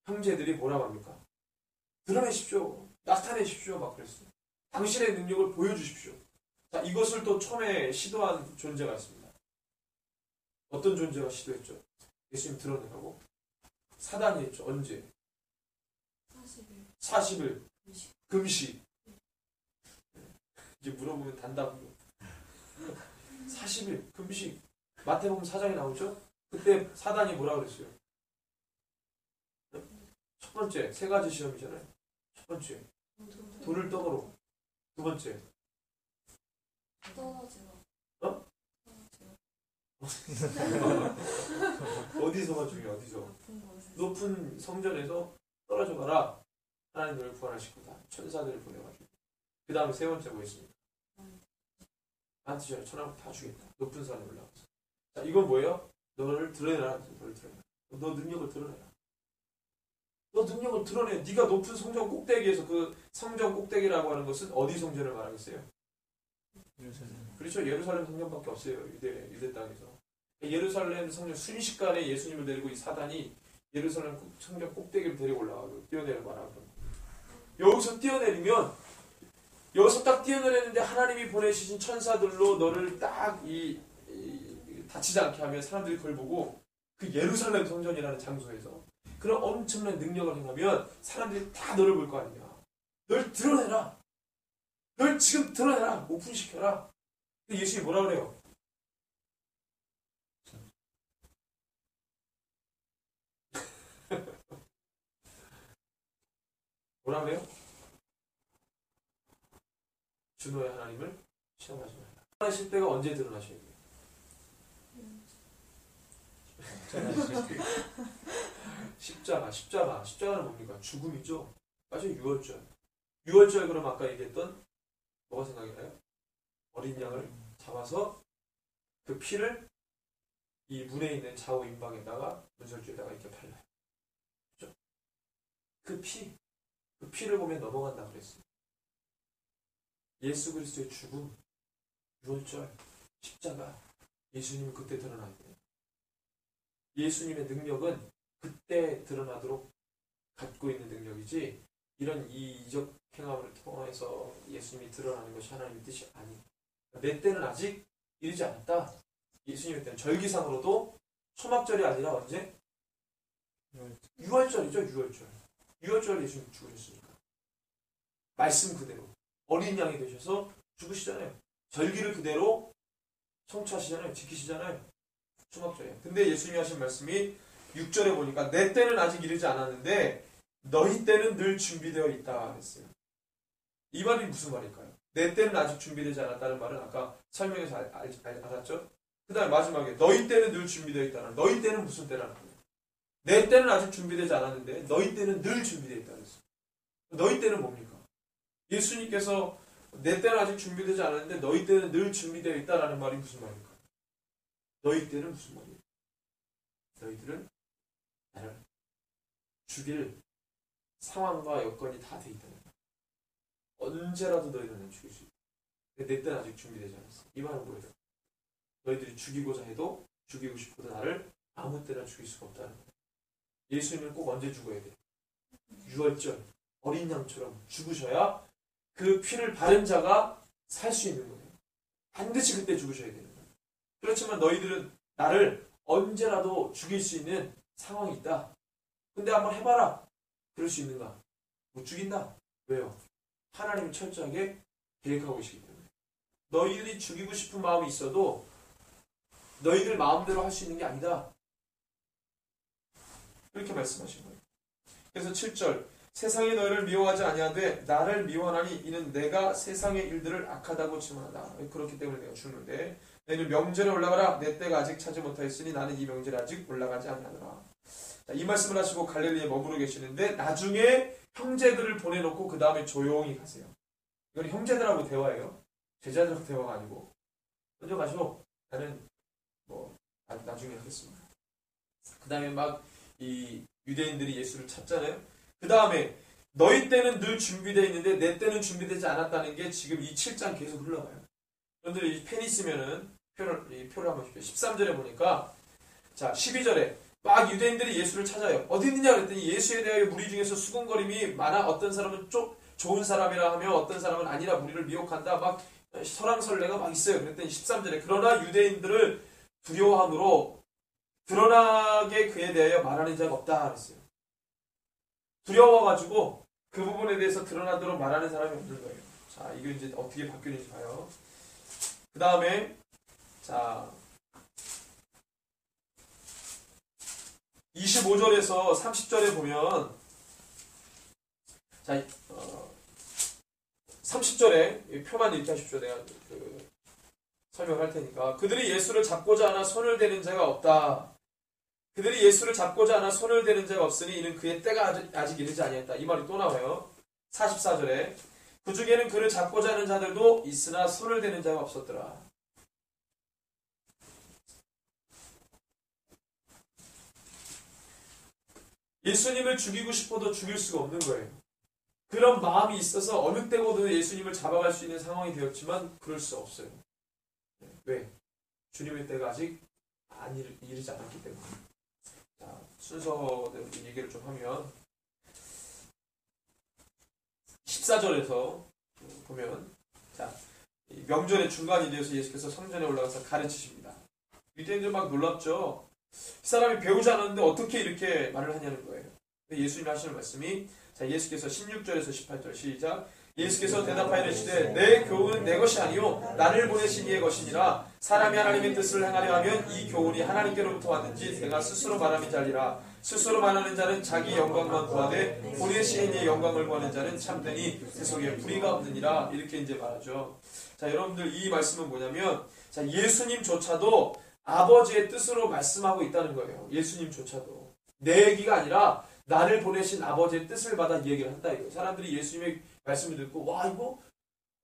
형제들이 뭐라고 합니까? 드러내십시오. 나타내십시오. 막 그랬어요. 당신의 능력을 보여주십시오. 자, 이것을 또 처음에 시도한 존재가 있습니다. 어떤 존재가 시도했죠? 예수님 드러내라고? 사단이 했죠. 언제? 40일. 금식. 이제 물어보면 단답으로 40일 금식. 마태복음 4장에 나오죠? 그때 사단이 뭐라 그랬어요? 첫 번째, 세 가지 시험이잖아요. 첫 번째, 돌을 떡으로. 두 번째, 어디서가 중요해? 어디서? 높은 성전에서 떨어져 가라. 하나님 너를 구원하실 거다. 천사들을 보내가지고. 그 다음에 세 번째 뭐 있습니까? 안티셔 천하고 다 주겠다. 높은 산에 올라가서. 자, 이건 뭐예요? 너를 드러내라. 너를 드러내라. 너 능력을 드러내라. 너 능력을 드러내. 네가 높은 성전 꼭대기에서 그 성전 꼭대기라고 하는 것은 어디 성전을 말하겠어요? 그렇죠. 예루살렘 성전밖에 없어요. 유대 땅에서. 예루살렘 성전 순식간에 예수님을 데리고 이 사단이 예루살렘 성전 꼭대기를 데리고 올라가고 뛰어내려 말하고 여기서 뛰어내리면 여기서 딱 뛰어내렸는데 하나님이 보내주신 천사들로 너를 딱 다치지 않게 하면 사람들이 그걸 보고 그 예루살렘 성전이라는 장소에서 그런 엄청난 능력을 행하면 사람들이 다 너를 볼 거 아니냐. 널 드러내라. 널 지금 드러내라. 오픈시켜라. 근데 예수님이 뭐라 그래요? 뭐라 그래요? 주노의 하나님을 시험하지 말라. 하나실 때가 언제 드러나셔야 돼요? 십자가는 뭡니까? 죽음이죠. 맞아요. 유월절 그럼 아까 얘기했던 뭐가 생각이 나요? 어린 양을 잡아서 그 피를 이 문에 있는 좌우 임방에다가 문설주에다가 이렇게 발라요. 그렇죠? 그 피를 보면 넘어간다 그랬어요. 예수 그리스도의 죽음, 유월절, 십자가, 예수님은 그때 드러나야 돼요. 예수님의 능력은 그때 드러나도록 갖고 있는 능력이지, 이런 이적 행함을 통해서 예수님이 드러나는 것이 하나님의 뜻이 아니에요. 내 때는 아직 이르지 않았다. 예수님의 때는 절기상으로도 초막절이 아니라 언제? 유월절이죠. 유월절 예수님 죽으셨으니까. 말씀 그대로 어린 양이 되셔서 죽으시잖아요. 절기를 그대로 성취하시잖아요. 지키시잖아요. 초막절이에요. 근데 예수님이 하신 말씀이 6절에 보니까 내 때는 아직 이르지 않았는데 너희 때는 늘 준비되어 있다 했어요. 이 말이 무슨 말일까요? 내 때는 아직 준비되지 않았다는 말은 아까 설명에서 알았죠? 그 다음에 마지막에 너희 때는 늘 준비되어 있다는, 너희 때는 무슨 때라는 거예요? 내 때는 아직 준비되지 않았는데 너희 때는 늘 준비되어 있다 그랬어요. 너희 때는 뭡니까? 예수님께서 내 때는 아직 준비되지 않았는데 너희 때는 늘 준비되어 있다라는 말이 무슨 말일까? 너희 때는 무슨 말이에요? 너희들은 나를 죽일 상황과 여건이 다 돼 있다는 거예요. 언제라도 너희들은 죽일 수 있다. 근데 내 때는 아직 준비되지 않았어. 이 말은 뭐예요? 너희들이 죽이고자 해도, 죽이고 싶어도 나를 아무 때나 죽일 수가 없다는 거예요. 예수님은 꼭 언제 죽어야 돼? 유월절 어린 양처럼 죽으셔야 그 피를 바른 자가 살 수 있는 거예요. 반드시 그때 죽으셔야 되는 거예요. 그렇지만 너희들은 나를 언제라도 죽일 수 있는 상황이 있다. 근데 한번 해봐라. 그럴 수 있는가? 못 죽인다. 왜요? 하나님이 철저하게 계획하고 계시기 때문에. 너희들이 죽이고 싶은 마음이 있어도 너희들 마음대로 할 수 있는 게 아니다. 이렇게 말씀하신 거예요. 그래서 7절 세상이 너희를 미워하지 아니하되 나를 미워하나니 이는 내가 세상의 일들을 악하다고 증언하다. 그렇기 때문에 내가 죽는데 너희는 명절에 올라가라. 내 때가 아직 차지 못하였으니 나는 이 명절에 아직 올라가지 아니하노라. 이 말씀을 하시고 갈릴리에 머무르 계시는데 나중에 형제들을 보내놓고 그 다음에 조용히 가세요. 이건 형제들하고 대화예요. 제자들하고 대화가 아니고 먼저 가시고 나는 나중에 하겠습니다. 그 다음에 막 이 유대인들이 예수를 찾잖아요. 그 다음에 너희 때는 늘 준비되어 있는데 내 때는 준비되지 않았다는 게 지금 이 7장 계속 흘러가요. 여러분들 이 펜 있으면은 표를 한번 보십시오. 13절에 보니까 자 12절에 막 유대인들이 예수를 찾아요. 어디 있느냐 그랬더니 예수에 대하여 무리 중에서 수군거림이 많아 어떤 사람은 좋은 사람이라 하며 어떤 사람은 아니라 무리를 미혹한다. 막 설왕설래가 막 있어요. 그랬더니 13절에 그러나 유대인들을 두려워함으로 드러나게 그에 대하여 말하는 자가 없다 그랬어요. 두려워가지고 그 부분에 대해서 드러나도록 말하는 사람이 없는 거예요. 자, 이게 이제 어떻게 바뀌는지 봐요. 그 다음에 자 25절에서 30절에 보면 자 30절에 표만 읽게 하십시오. 내가 설명할 테니까. 그들이 예수를 잡고자 하나 손을 대는 자가 없다. 그들이 예수를 잡고자 하나 손을 대는 자가 없으니 이는 그의 때가 아직 이르지 아니했다. 이 말이 또 나와요. 44절에 그 중에는 그를 잡고자 하는 자들도 있으나 손을 대는 자가 없었더라. 예수님을 죽이고 싶어도 죽일 수가 없는 거예요. 그런 마음이 있어서 어느 때보다도 예수님을 잡아갈 수 있는 상황이 되었지만 그럴 수 없어요. 왜? 주님의 때가 아직 이르지 않았기 때문에. 자, 순서대로 얘기를 좀 하면 14절에서 보면 자, 명절의 중간이 되어서 예수께서 성전에 올라가서 가르치십니다. 유대인들 막 놀랍죠. 이 사람이 배우지 않았는데 어떻게 이렇게 말을 하냐는 거예요. 예수님이 하시는 말씀이 자, 예수께서 16절에서 18절 시작. 예수께서 대답하여 이르시되 내 교훈은 내 것이 아니요 나를 보내신 이의 것이니라. 사람이 하나님의 뜻을 행하려 하면 이 교훈이 하나님께로부터 왔는지 내가 스스로 말함이 잘리라. 스스로 말하는 자는 자기 영광만 구하되 보내신 이의 영광을 구하는 자는 참되니 그 속에 불의가 없느니라. 이렇게 이제 말하죠. 자, 여러분들 이 말씀은 뭐냐면 자, 예수님조차도 아버지의 뜻으로 말씀하고 있다는 거예요. 예수님조차도. 내 얘기가 아니라 나를 보내신 아버지의 뜻을 받아 이 얘기를 한다 이거예요. 사람들이 예수님의 말씀을 듣고 와 이거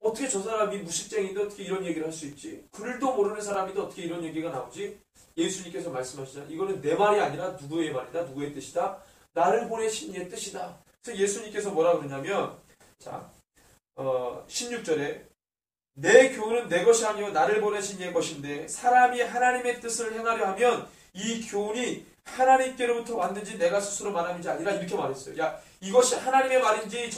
어떻게 저 사람이 무식쟁이인데 어떻게 이런 얘기를 할 수 있지? 글도 모르는 사람인데 어떻게 이런 얘기가 나오지? 예수님께서 말씀하시잖아요. 이거는 내 말이 아니라 누구의 말이다. 누구의 뜻이다? 나를 보내신 이의 뜻이다. 그래서 예수님께서 뭐라 그러냐면 자 16절에 내 교훈은 내 것이 아니요 나를 보내신 이의 것인데 사람이 하나님의 뜻을 행하려 하면 이 교훈이 하나님께로부터 왔는지 내가 스스로 말함인지 아니라 이렇게 말했어요. 야 이것이 하나님의 말인지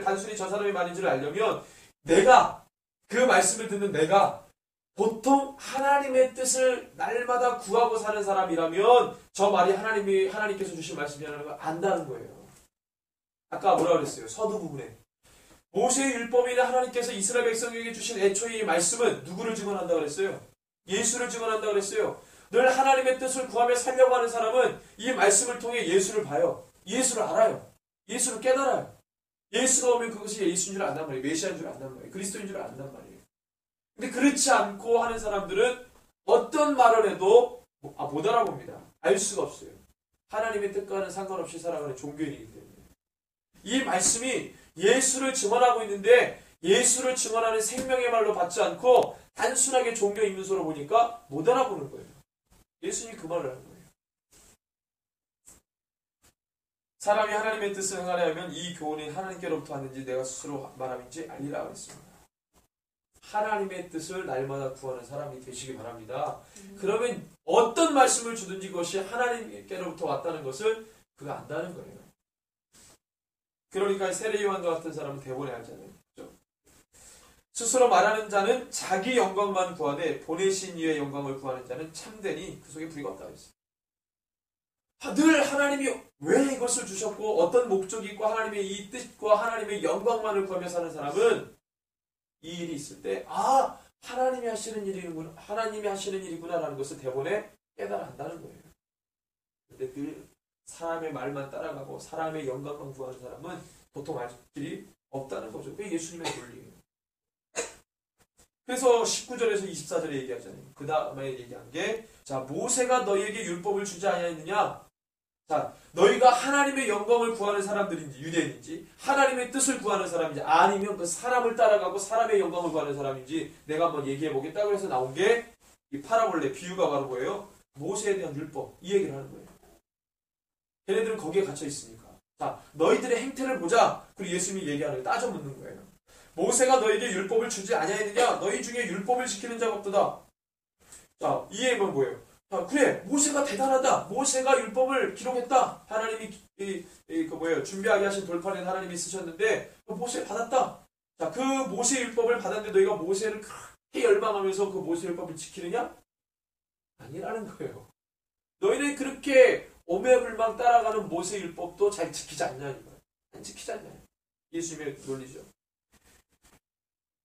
단순히 저 사람의 말인지를 알려면 내가 그 말씀을 듣는 내가 보통 하나님의 뜻을 날마다 구하고 사는 사람이라면 저 말이 하나님께서 주신 말씀이라는 걸 안다는 거예요. 아까 뭐라 그랬어요? 서두 부분에 모세의 율법이나 하나님께서 이스라엘 백성에게 주신 애초의 말씀은 누구를 증언한다 그랬어요? 예수를 증언한다 그랬어요. 늘 하나님의 뜻을 구하며 살려고 하는 사람은 이 말씀을 통해 예수를 봐요. 예수를 알아요. 예수를 깨달아요. 예수가 오면 그것이 예수인 줄 안단 말이에요. 메시아인 줄 안단 말이에요. 그리스도인 줄 안단 말이에요. 근데 그렇지 않고 하는 사람들은 어떤 말을 해도 못 알아봅니다. 알 수가 없어요. 하나님의 뜻과는 상관없이 살아가는 종교인이기 때문에. 이 말씀이 예수를 증언하고 있는데 예수를 증언하는 생명의 말로 받지 않고 단순하게 종교 인문서로 보니까 못 알아보는 거예요. 예수님이 그 말을 하는 거예요. 사람이 하나님의 뜻을 행하려 하면 이 교훈이 하나님께로부터 왔는지 내가 스스로 말함인지 알리라 그랬습니다. 하나님의 뜻을 날마다 구하는 사람이 되시기 바랍니다. 그러면 어떤 말씀을 주든지 그것이 하나님께로부터 왔다는 것을 그가 안다는 거예요. 그러니까 세례요한과 같은 사람은 대본에 알잖아요. 그렇죠? 스스로 말하는 자는 자기 영광만 구하되 보내신 이의 영광을 구하는 자는 참되니 그 속에 불의가 없다 그랬어요. 늘 하나님이 왜 이것을 주셨고 어떤 목적이 있고 하나님의 이 뜻과 하나님의 영광만을 구하며 사는 사람은 이 일이 있을 때 하나님이 하시는 일이구나라는 것을 대본에 깨달아 한다는 거예요. 근데 늘 사람의 말만 따라가고 사람의 영광만 구하는 사람은 보통 알 길이 없다는 거죠. 그게 예수님의 논리예요. 그래서 19절에서 24절에 얘기하잖아요. 그 다음에 얘기한 게 모세가 너희에게 율법을 주지 아니하였느냐? 너희가 하나님의 영광을 구하는 사람들인지 유대인인지 하나님의 뜻을 구하는 사람인지 아니면 그 사람을 따라가고 사람의 영광을 구하는 사람인지 내가 한번 얘기해 보겠다고 해서 나온 게 이 파라볼레 비유가 바로 뭐예요? 모세에 대한 율법 이 얘기를 하는 거예요. 걔네들은 거기에 gat혀 있으니까. 너희들의 행태를 보자. 그리고 예수님이 얘기하는 거 따져 묻는 거예요. 모세가 너희에게 율법을 주지 아니하였느냐? 너희 중에 율법을 지키는 자가 없도다. 이 얘기는 뭐예요? 그래 모세가 대단하다. 모세가 율법을 기록했다. 하나님이 준비하게 하신 돌판에 하나님이 쓰셨는데 모세 받았다. 그 모세 율법을 받았는데 너희가 모세를 그렇게 열망하면서 그 모세 율법을 지키느냐? 아니라는 거예요. 너희는 그렇게 오매불망 따라가는 모세 율법도 잘 지키지 않냐 이거예요. 안 지키지 않냐. 예수님의 논리죠.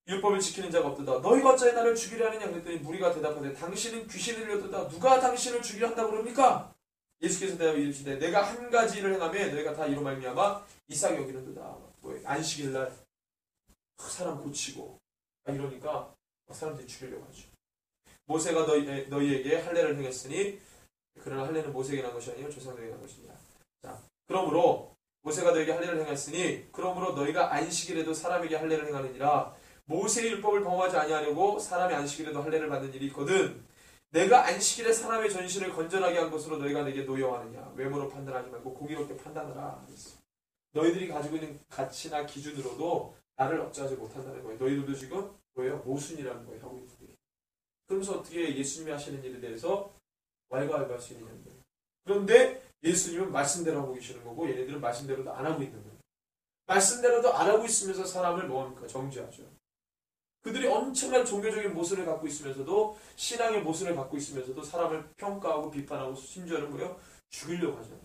율법을 지키는 자가 없도다. 너희가 어찌 나를 죽이려 하느냐 그랬더니 무리가 대답하되 당신은 귀신을 들렸도다. 누가 당신을 죽이려 한다고 그럽니까? 예수께서 대답하여 이르시되 내가 한 가지 일을 행하며 너희가 다 이로 말미암아 이상히 여기는도다. 안식일날 사람 고치고 이러니까 사람들이 죽이려고 하죠. 모세가 너희에게 할례를 행했으니 그러나 할례는 모세에게 난 것이 아니요 조상들에게 난 것이니라. 그러므로 모세가 너희에게 할례를 행했으니 그러므로 너희가 안식일에도 사람에게 할례를 행하느니라. 모세의 율법을 범하지 아니하려고 사람의 안식일에도 할례를 받는 일이 있거든. 내가 안식일에 사람의 전신을 건전하게 한 것으로 너희가 내게 노여하느냐. 외모로 판단하지 말고 공의롭게 판단하라. 너희들이 가지고 있는 가치나 기준으로도 나를 억제하지 못한다는 거예요. 너희들도 지금 뭐예요? 모순이라는 거예요. 하고 있는데. 그러면서 어떻게 예수님이 하시는 일에 대해서 왈가왈부할 수 있느냐는 거예요. 그런데 예수님은 말씀대로 하고 계시는 거고 얘네들은 말씀대로도 안 하고 있는 거예요. 말씀대로도 안 하고 있으면서 사람을 뭐합니까? 정죄하죠. 그들이 엄청난 종교적인 모순을 갖고 있으면서도 신앙의 모순을 갖고 있으면서도 사람을 평가하고 비판하고 심지어는 뭐예요? 죽이려고 하잖아요.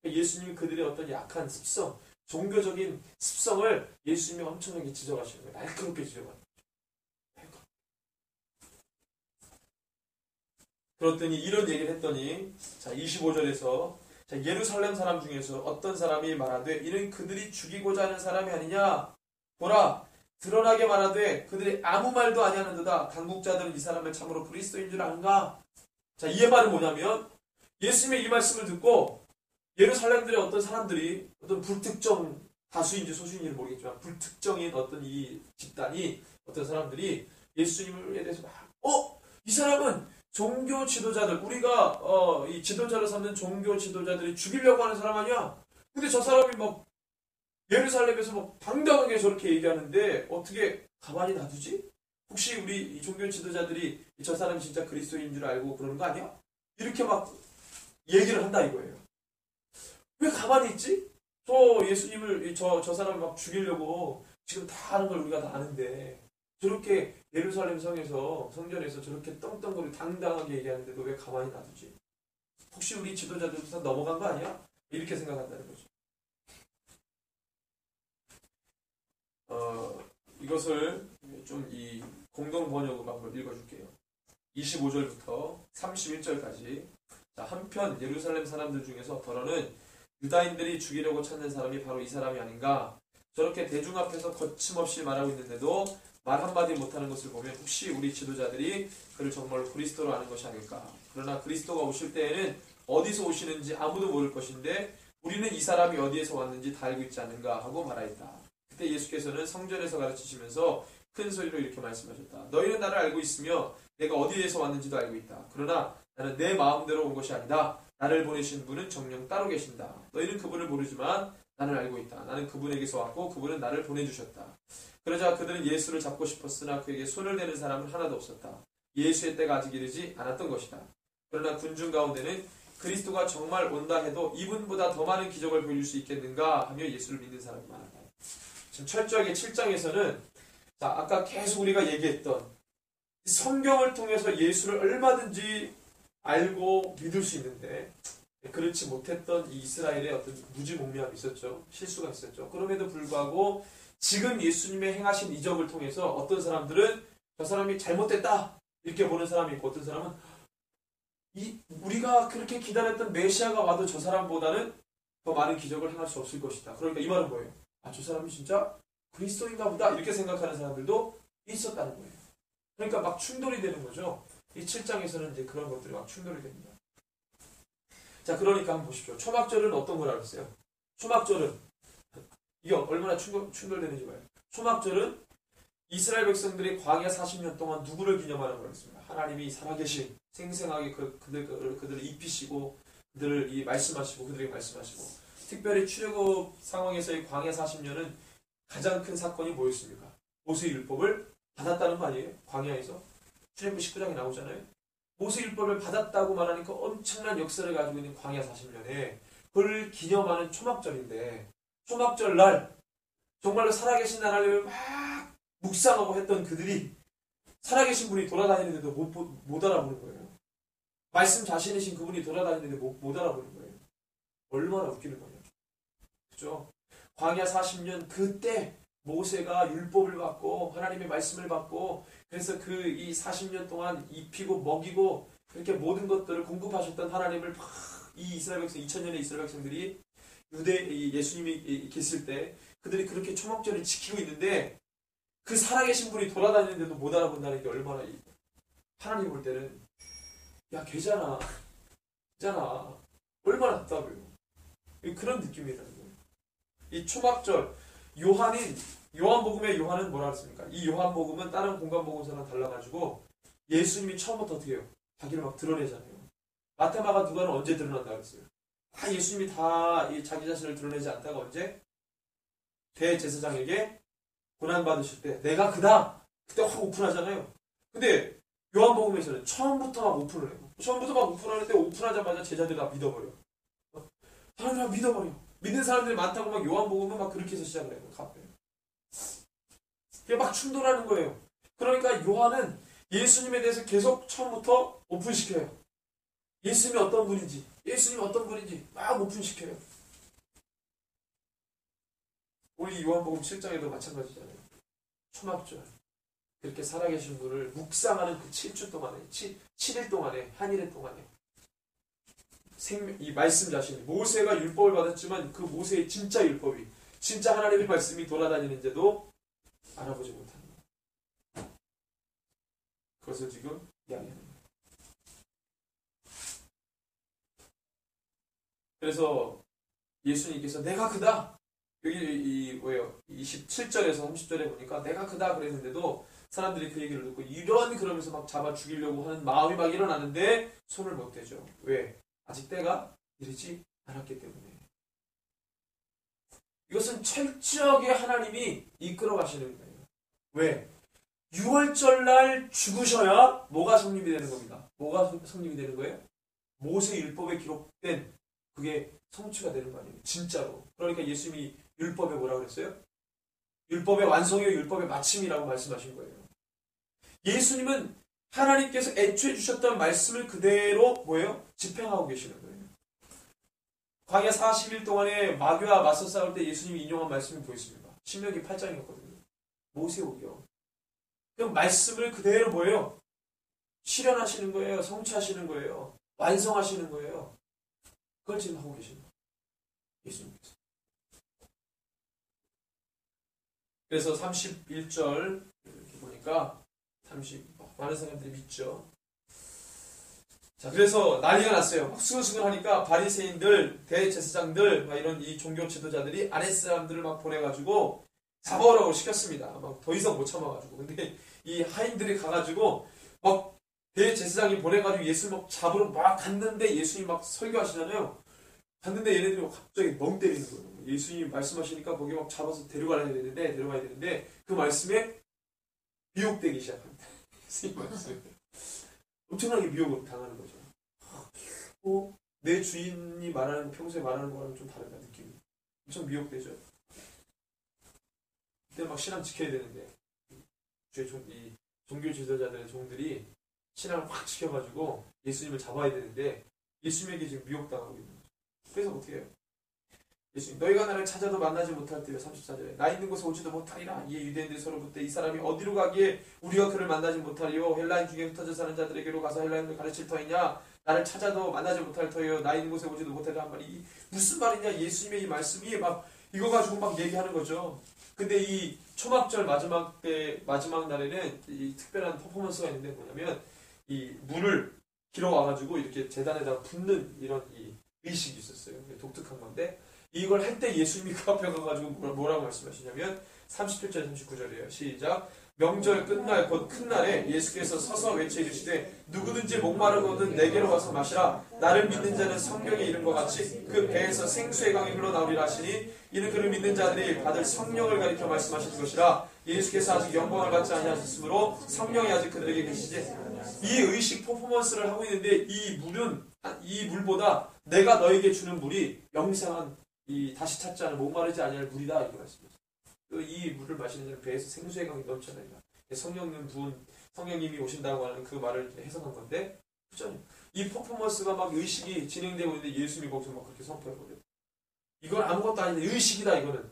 예수님이 그들의 어떤 약한 습성, 종교적인 습성을 예수님이 엄청나게 지적하시는 거예요. 날카롭게 지적하는 거예요. 그랬더니 이런 얘기를 했더니 25절에서 예루살렘 사람 중에서 어떤 사람이 말하되 이는 그들이 죽이고자 하는 사람이 아니냐. 보라 드러나게 말하되 그들이 아무 말도 아니하는도다. 당국자들은 이 사람을 참으로 그리스도인 줄 안가? 자, 이의 말은 뭐냐면 예수님의 이 말씀을 듣고 예루살렘들의 어떤 사람들이 어떤 불특정 다수인지 소수인지는 모르겠지만 불특정인 어떤 이 집단이 어떤 사람들이 예수님에 대해서 이 사람은 종교 지도자들 우리가 이 지도자를 삼는 종교 지도자들이 죽이려고 하는 사람 아니야? 근데 저 사람이 막 예루살렘에서 막 당당하게 저렇게 얘기하는데 어떻게 가만히 놔두지? 혹시 우리 이 종교 지도자들이 저 사람이 진짜 그리스도인 줄 알고 그러는 거 아니야? 이렇게 막 얘기를 한다 이거예요. 왜 가만히 있지? 예수님을 저 사람을 막 죽이려고 지금 다 하는 걸 우리가 다 아는데 저렇게 예루살렘 성전에서 저렇게 떵떵거리고 당당하게 얘기하는데도 왜 가만히 놔두지? 혹시 우리 지도자들도 다 넘어간 거 아니야? 이렇게 생각한다는 거죠. 이것을 좀 이 공동 번역으로 한번 읽어줄게요. 25절부터 31절까지. 자, 한편 예루살렘 사람들 중에서 더러는 유다인들이 죽이려고 찾는 사람이 바로 이 사람이 아닌가? 저렇게 대중 앞에서 거침없이 말하고 있는데도 말 한마디 못하는 것을 보면 혹시 우리 지도자들이 그를 정말로 그리스도로 아는 것이 아닐까? 그러나 그리스도가 오실 때에는 어디서 오시는지 아무도 모를 것인데 우리는 이 사람이 어디에서 왔는지 다 알고 있지 않는가 하고 말하였다. 그때 예수께서는 성전에서 가르치시면서 큰 소리로 이렇게 말씀하셨다. 너희는 나를 알고 있으며 내가 어디에서 왔는지도 알고 있다. 그러나 나는 내 마음대로 온 것이 아니다. 나를 보내신 분은 정녕 따로 계신다. 너희는 그분을 모르지만 나는 알고 있다. 나는 그분에게서 왔고 그분은 나를 보내주셨다. 그러자 그들은 예수를 잡고 싶었으나 그에게 손을 대는 사람은 하나도 없었다. 예수의 때가 아직 이르지 않았던 것이다. 그러나 군중 가운데는 그리스도가 정말 온다 해도 이분보다 더 많은 기적을 보여줄 수 있겠는가 하며 예수를 믿는 사람이 많았다. 지금 철저하게 7장에서는 아까 계속 우리가 얘기했던 성경을 통해서 예수를 얼마든지 알고 믿을 수 있는데 그렇지 못했던 이 이스라엘의 어떤 무지몽매함이 있었죠. 실수가 있었죠. 그럼에도 불구하고 지금 예수님의 행하신 이적을 통해서 어떤 사람들은 저 사람이 잘못됐다 이렇게 보는 사람이 있고 어떤 사람은 우리가 그렇게 기다렸던 메시아가 와도 저 사람보다는 더 많은 기적을 행할 수 없을 것이다. 그러니까 이 말은 뭐예요? 저 사람이 진짜 그리스도인가 보다 이렇게 생각하는 사람들도 있었다는 거예요. 그러니까 막 충돌이 되는 거죠. 이 7장에서는 이제 그런 것들이 막 충돌이 됩니다. 자, 그러니까 한번 보십시오. 초막절은 어떤 거라고 했어요? 초막절은 이게 얼마나 충돌되는지 봐요. 초막절은 이스라엘 백성들이 광야 40년 동안 누구를 기념하는 거였습니다. 하나님이 살아계신 생생하게 그들을 입히시고 그들을 말씀하시고 그들에게 말씀하시고 특별히 출애굽 상황에서의 광야 40년은 가장 큰 사건이 뭐였습니까? 모세의 율법을 받았다는 거 아니에요? 광야에서 출애굽 19장에 나오잖아요. 모세 율법을 받았다고 말하니까 엄청난 역사를 가지고 있는 광야 40년에 그걸 기념하는 초막절인데 초막절 날 정말로 살아계신 하나님을 막 묵상하고 했던 그들이 살아계신 분이 돌아다니는데도 못 알아보는 거예요. 말씀 자신이신 그분이 돌아다니는데 못 알아보는 거예요. 얼마나 웃기는 거예요. 그죠? 광야 40년 그때 모세가 율법을 받고 하나님의 말씀을 받고 그래서 이 40년 동안 입히고 먹이고 그렇게 모든 것들을 공급하셨던 하나님을 이 이스라엘 백성 2000년의 이스라엘 백성들이 예수님이 계실 때 그들이 그렇게 초막절을 지키고 있는데 그 살아계신 분이 돌아다니는데도 못 알아본다는 게 얼마나 하나님 볼 때는 걔잖아 얼마나 답답해요. 그런 느낌이라는 거예요. 이 초막절 요한복음의 요한은 뭐라 했습니까? 이 요한복음은 다른 공간복음서랑 달라가지고 예수님이 처음부터 어떻게 해요? 자기를 막 드러내잖아요. 마태, 마가, 누가는 언제 드러난다 그랬어요? 예수님이 다 자기 자신을 드러내지 않다가 언제? 대제사장에게 고난받으실 때 내가 그다! 그때 확 오픈하잖아요. 근데 요한복음에서는 처음부터 막 오픈을 해요. 처음부터 막 오픈하는데 오픈하자마자 제자들이 다 믿어버려. 사람들이 다 믿어버려. 믿는 사람들이 많다고 막 요한복음은 막 그렇게 해서 시작을 해요. 갑자기. 이게 막 충돌하는 거예요. 그러니까 요한은 예수님에 대해서 계속 처음부터 오픈시켜요. 예수님이 어떤 분인지 막 오픈시켜요. 우리 요한복음 7장에도 마찬가지잖아요. 초막절. 그렇게 살아계신 분을 묵상하는 그 7주 동안에, 7일 동안에, 한일일 동안에 이 말씀 자신이 모세가 율법을 받았지만 그 모세의 진짜 율법이 진짜 하나님의 말씀이 돌아다니는데도 알아보지 못하는 거예요. 그것을 지금 이야기하는 거예요. 그래서 예수님께서 내가 그다. 여기 뭐예요? 27절에서 30절에 보니까 내가 그다 그랬는데도 사람들이 그 얘기를 듣고 그러면서 막 잡아 죽이려고 하는 마음이 막 일어나는데 손을 못 대죠. 왜? 아직 때가 이르지 않았기 때문에. 이것은 철저하게 하나님이 이끌어 가시는 거예요. 왜? 6월절 날 죽으셔야 뭐가 성립이 되는 겁니다. 뭐가 성립이 되는 거예요? 모세 율법에 기록된 그게 성취가 되는 거 아니에요. 진짜로. 그러니까 예수님이 율법에 뭐라고 그랬어요? 율법의 완성이요 율법의 마침이라고 말씀하신 거예요. 예수님은 하나님께서 애초에 주셨던 말씀을 그대로 뭐예요? 집행하고 계시는 거예요. 광야 40일 동안에 마귀와 맞서 싸울 때 예수님이 인용한 말씀이 보였습니다. 신명기 8장이었거든요. 모세오기요. 그럼 말씀을 그대로 뭐예요? 실현하시는 거예요. 성취하시는 거예요. 완성하시는 거예요. 그걸 지금 하고 계신 거예요. 예수님께서. 그래서 31절 이렇게 보니까 많은 사람들이 믿죠. 자, 그래서 난리가 났어요. 막 수근수근하니까 바리새인들, 대제사장들, 막 이런 이 종교 지도자들이 아랫사람들을 막 보내가지고 잡아오라고 시켰습니다. 막 더 이상 못 참아가지고. 근데 이 하인들이 가가지고 막 대제사장이 보내가지고 예수를 막 잡으러 막 갔는데 예수님이 막 설교하시잖아요. 갔는데 얘네들이 막 갑자기 멍 때리는 거예요. 예수님이 말씀하시니까 거기 막 잡아서 데려가야 되는데 그 말씀에 미혹되기 시작합니다. 예수님 말씀에. 엄청나게 미혹을 당하는 거죠. 내 주인이 평소에 말하는 거랑 좀 다르다, 느낌이. 엄청 미혹되죠. 그때 막 신앙 지켜야 되는데, 이 종교 지도자들의 종들이 신앙을 확 지켜가지고 예수님을 잡아야 되는데, 예수님에게 지금 미혹당하고 있는 거죠. 그래서 어떻게 해요? 예수님, 너희가 나를 찾아도 만나지 못할 때에 34절에 나 있는 곳에 오지도 못하리라. 이에 유대인들이 서로 묻되 이 사람이 어디로 가기에 우리가 그를 만나지 못하리요? 헬라인 중에 흩어져 사는 자들에게로 가서 헬라인을 가르칠 터이냐? 나를 찾아도 만나지 못할 터이요? 나 있는 곳에 오지도 못하리라 한 말이 무슨 말이냐? 예수님의 이 말씀이 막 이거 가지고 막 얘기하는 거죠. 근데 이 초막절 마지막 날에는 이 특별한 퍼포먼스가 있는데 뭐냐면 이 물을 길어 와가지고 이렇게 제단에다가 붓는 이런 이 의식이 있었어요. 독특한 건데 이걸 할 때 예수님이 그 앞에 가가지고 뭐라고 말씀하시냐면 37절 39절이에요. 시작. 명절 끝날 곧 큰 날에 예수께서 서서 외쳐 이르시되 누구든지 목마르거든 내게로 와서 마시라. 나를 믿는 자는 성경에 이른 것 같이 그 배에서 생수의 강이 흘러나오리라 하시니 이는 그를 믿는 자들이 받을 성령을 가리켜 말씀하시는 것이라. 예수께서 아직 영광을 받지 아니하셨으므로 성령이 아직 그들에게 계시지. 이 의식 퍼포먼스를 하고 있는데 이 물보다 내가 너에게 주는 물이 영생한 이 다시 찾지 않은 목마르지 아니할 물이다 이렇게 말씀하셨어요. 이 물을 마시는 자는 배에서 생수의 강이 넘쳐나요. 성령님이 오신다고 하는 그 말을 해석한 건데, 그렇죠? 이 퍼포먼스가 막 의식이 진행되고 있는데 예수님이 거기서 막 그렇게 선포해버려요. 이건 아무것도 아닌데 의식이다 이거는.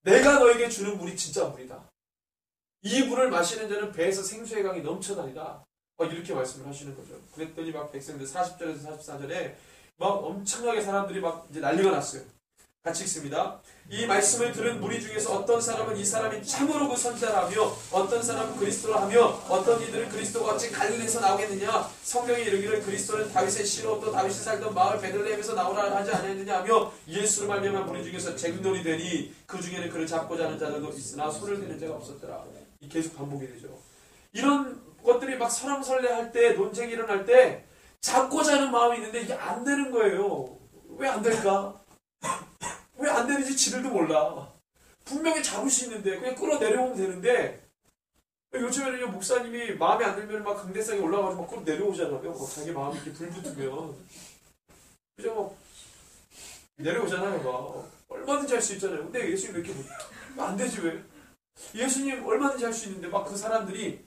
내가 너에게 주는 물이 진짜 물이다. 이 물을 마시는 자는 배에서 생수의 강이 넘쳐나리다. 이렇게 말씀을 하시는 거죠. 그랬더니 막 백성들 40절에서 44절에 막 엄청나게 사람들이 막 이제 난리가 났어요. 같이 읽습니다. 이 말씀을 들은 무리 중에서 어떤 사람은 이 사람이 참으로 그 선지자라며 어떤 사람은 그리스도라 하며 어떤 이들은 그리스도가 어찌 갈릴리에서 나오겠느냐. 성경에 이르기를 그리스도는 다윗의 씨로 또 다윗이 살던 마을 베들레헴에서 나오라 하지 아니했느냐 하며 예수를 말미암아 무리 중에서 쟁론이 되니 그 중에는 그를 잡고자 하는 자들도 있으나 손을 대는 자가 없었더라. 이 계속 반복이 되죠. 이런 것들이 막 설왕설래할 때 논쟁이 일어날 때 잡고자 하는 마음이 있는데 이게 안 되는 거예요. 왜 안 될까? 왜 안 되는지 지들도 몰라. 분명히 잡을 수 있는데 그냥 끌어내려오면 되는데 요즘에는 목사님이 마음에 안 들면 막 강대상에 올라가서 막 끌어내려오잖아요. 막 자기 마음이 이렇게 불붙으면 그죠? 막 내려오잖아요. 막 얼마든지 할 수 있잖아요. 근데 예수님 왜 이렇게 안 되지 왜? 예수님 얼마든지 할 수 있는데 막 그 사람들이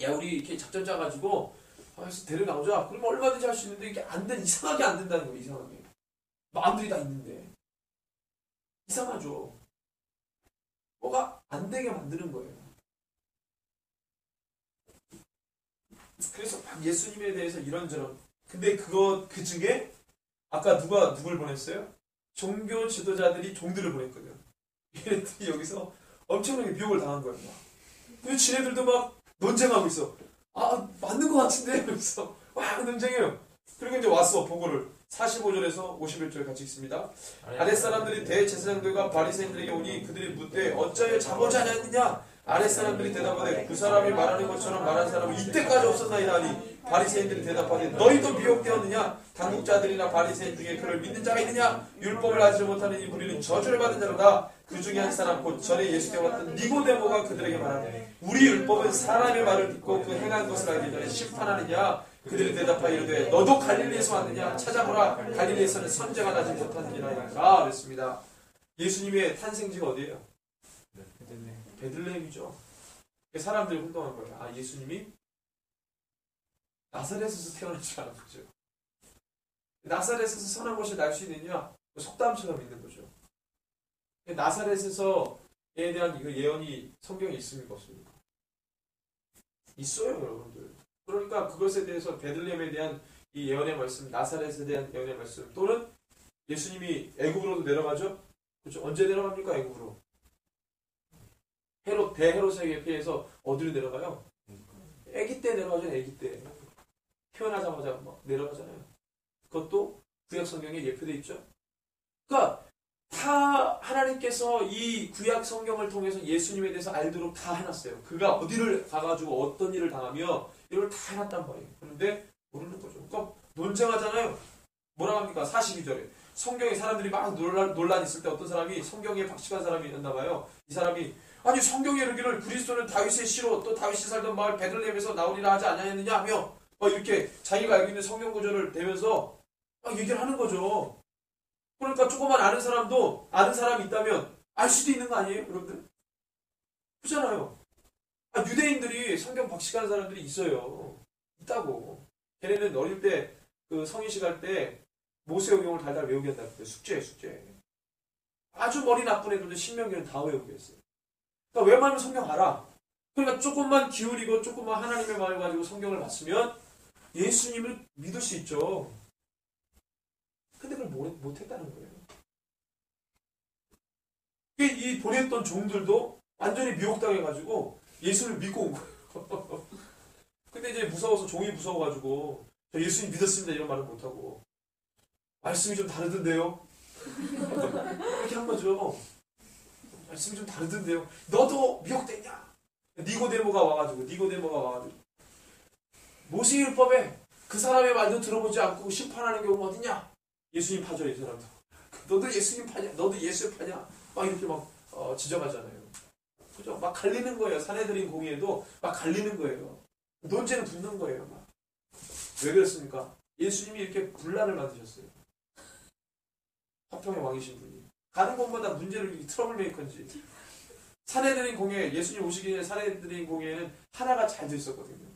야 우리 이렇게 작전 짜가지고 그래서 데려나오자. 그러면 얼마든지 할 수 있는데 이게 이상하게 안 된다는 거예요. 이상하게. 마음들이 다 있는데. 이상하죠. 뭐가 안 되게 만드는 거예요. 그래서 막 예수님에 대해서 이런저런. 근데 그 중에 아까 누굴 보냈어요? 종교 지도자들이 종들을 보냈거든요. 얘네들이 여기서 엄청나게 미혹을 당한 거예요. 근데 지네들도 막 논쟁하고 있어. 아, 맞는 것 같은데? 그래서 막 논쟁해요. 그리고 이제 왔어, 보고를. 45절에서 51절 같이 읽습니다. 아랫사람들이 대제사장들과 바리새인들에게 오니 그들이 묻되 어찌하여 잠오지 않았느냐. 아랫사람들이 대답하되 그 사람이 말하는 것처럼 말한 사람은 이때까지 없었나이다 하니 바리새인들이 대답하되 너희도 미혹되었느냐. 당국자들이나 바리새인 중에 그를 믿는 자가 있느냐. 율법을 알지 못하는 이 무리는 저주를 받은 자로다. 그 중에 한 사람 곧 전에 예수께 왔던 니고데모가 그들에게 말하되 우리 율법은 사람의 말을 듣고 그 행한 것을 알기 전에 심판하느냐. 그들이 대답하여 이르되 너도 갈릴리에서 왔느냐. 찾아보라 갈릴리에서는 선제가 나지 못하느니라 그랬습니다. 예수님의 탄생지가 어디예요? 베들레헴이죠. 사람들이 혼동한 거예요. 아, 예수님이 나사렛에서 태어나지 않은 거죠. 나사렛에서 선한 것이 날 수 있느냐? 속담처럼 있는 거죠. 나사렛에서에 대한 이 예언이 성경에 있습니까? 없습니까? 있어요, 여러분들. 그러니까 그것에 대해서 베들레헴에 대한 이 예언의 말씀, 나사렛에 대한 예언의 말씀, 또는 예수님이 애굽으로도 내려가죠? 그렇죠? 언제 내려갑니까? 애굽으로. 대헤롯에게 피해서 어디로 내려가요? 아기 때 내려가죠. 아기 때. 태어나자마자 막 내려가잖아요. 그것도 구약 성경에 예표되어 있죠. 그러니까 다 하나님께서 이 구약 성경을 통해서 예수님에 대해서 알도록 다 해놨어요. 그가 어디를 가가지고 어떤 일을 당하며 이걸 다 해놨단 말이에요. 그런데 모르는 거죠. 그러니까 논쟁하잖아요. 뭐라 합니까? 42절에 성경에 사람들이 막 논란 있을 때 어떤 사람이 성경에 박식한 사람이 있나 봐요. 이 사람이 아니 성경에 이르기를 그리스도는 다윗의 씨로 또 다윗이 살던 마을 베들레헴에서 나오리라 하지 않았느냐 하며 이렇게 자기가 알고 있는 성경 구절을 대면서 막 얘기를 하는 거죠. 그러니까 조금만 아는 사람도 아는 사람이 있다면 알 수도 있는 거 아니에요, 여러분들? 그렇잖아요. 유대인들이 성경 박식하는 사람들이 있어요. 있다고. 걔네는 어릴 때 그 성인식 할 때 모세오경을 달달 외우게 한다고 했어요. 숙제. 아주 머리 나쁜 애들도 신명기는 다 외우게 했어요. 그러니까 웬만하면 성경 알아. 그러니까 조금만 기울이고 조금만 하나님의 말을 가지고 성경을 봤으면 예수님을 믿을 수 있죠. 근데 그걸 못했다는 거예요. 이 보냈던 종들도 완전히 미혹당해가지고 예수를 믿고 온 거예요. 근데 이제 무서워서 종이 무서워가지고 저 예수님 믿었습니다 이런 말을 못하고 말씀이 좀 다르던데요. 이렇게 한 거죠. 말씀이 좀 다르던데요. 너도 미혹됐냐? 니고데모가 와가지고 모세율법에 그 사람의 말도 들어보지 않고 심판하는 경우가 어딨냐? 예수님 파죠, 이 사람도. 너도 예수님 파냐? 너도 예수 파냐? 막 이렇게 막 지적하잖아요. 그죠? 막 갈리는 거예요. 사내들인 공의에도 막 갈리는 거예요. 논쟁은 붙는 거예요. 막. 왜 그랬습니까? 예수님이 이렇게 분란을 만드셨어요. 화평의 왕이신 분이. 가는 곳마다 문제를 트러블 메이커인지. 사내들인 공회, 예수님 오시기 전에 사내들인 공회에는 하나가 잘 돼 있었거든요.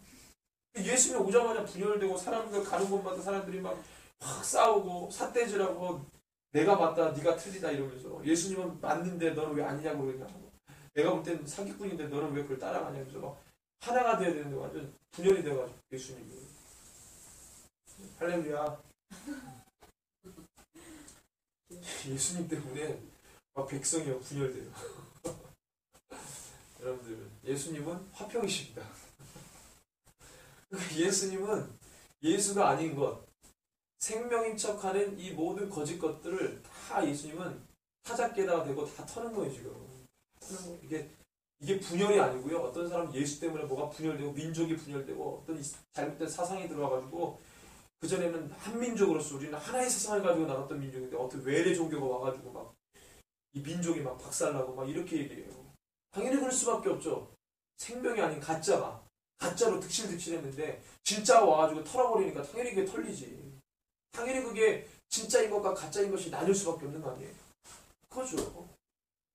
예수님 오자마자 분열되고 사람들 가는 곳마다 사람들이 막 싸우고 삿대질하고 내가 맞다 네가 틀리다 이러면서 예수님은 맞는데 너는 왜 아니냐고 그러냐. 내가 볼 때는 사기꾼인데 너는 왜 그걸 따라가냐면서 막 하나가 돼야 되는데 완전 분열이 돼가지고 예수님이. 할렐루야. 예수님 때문에 막 백성이 분열돼요. 여러분들 예수님은 화평이십니다. 예수님은 예수가 아닌 것, 생명인 척하는 이 모든 거짓 것들을 다 예수님은 타작게다가 대고 다 터는 거예요 지금. 이게 분열이 아니고요. 어떤 사람은 예수 때문에 뭐가 분열되고 민족이 분열되고 어떤 잘못된 사상이 들어와가지고 그전에는 한민족으로서 우리는 하나의 사상을 가지고 나갔던 민족인데 어떤 외래 종교가 와가지고 막 이 민족이 막 박살나고 막 이렇게 얘기해요. 당연히 그럴 수밖에 없죠. 생명이 아닌 가짜로 득실득실했는데 진짜가 와가지고 털어버리니까 당연히 그게 털리지. 당연히 그게 진짜인 것과 가짜인 것이 나뉠 수밖에 없는 거 아니에요. 그거죠.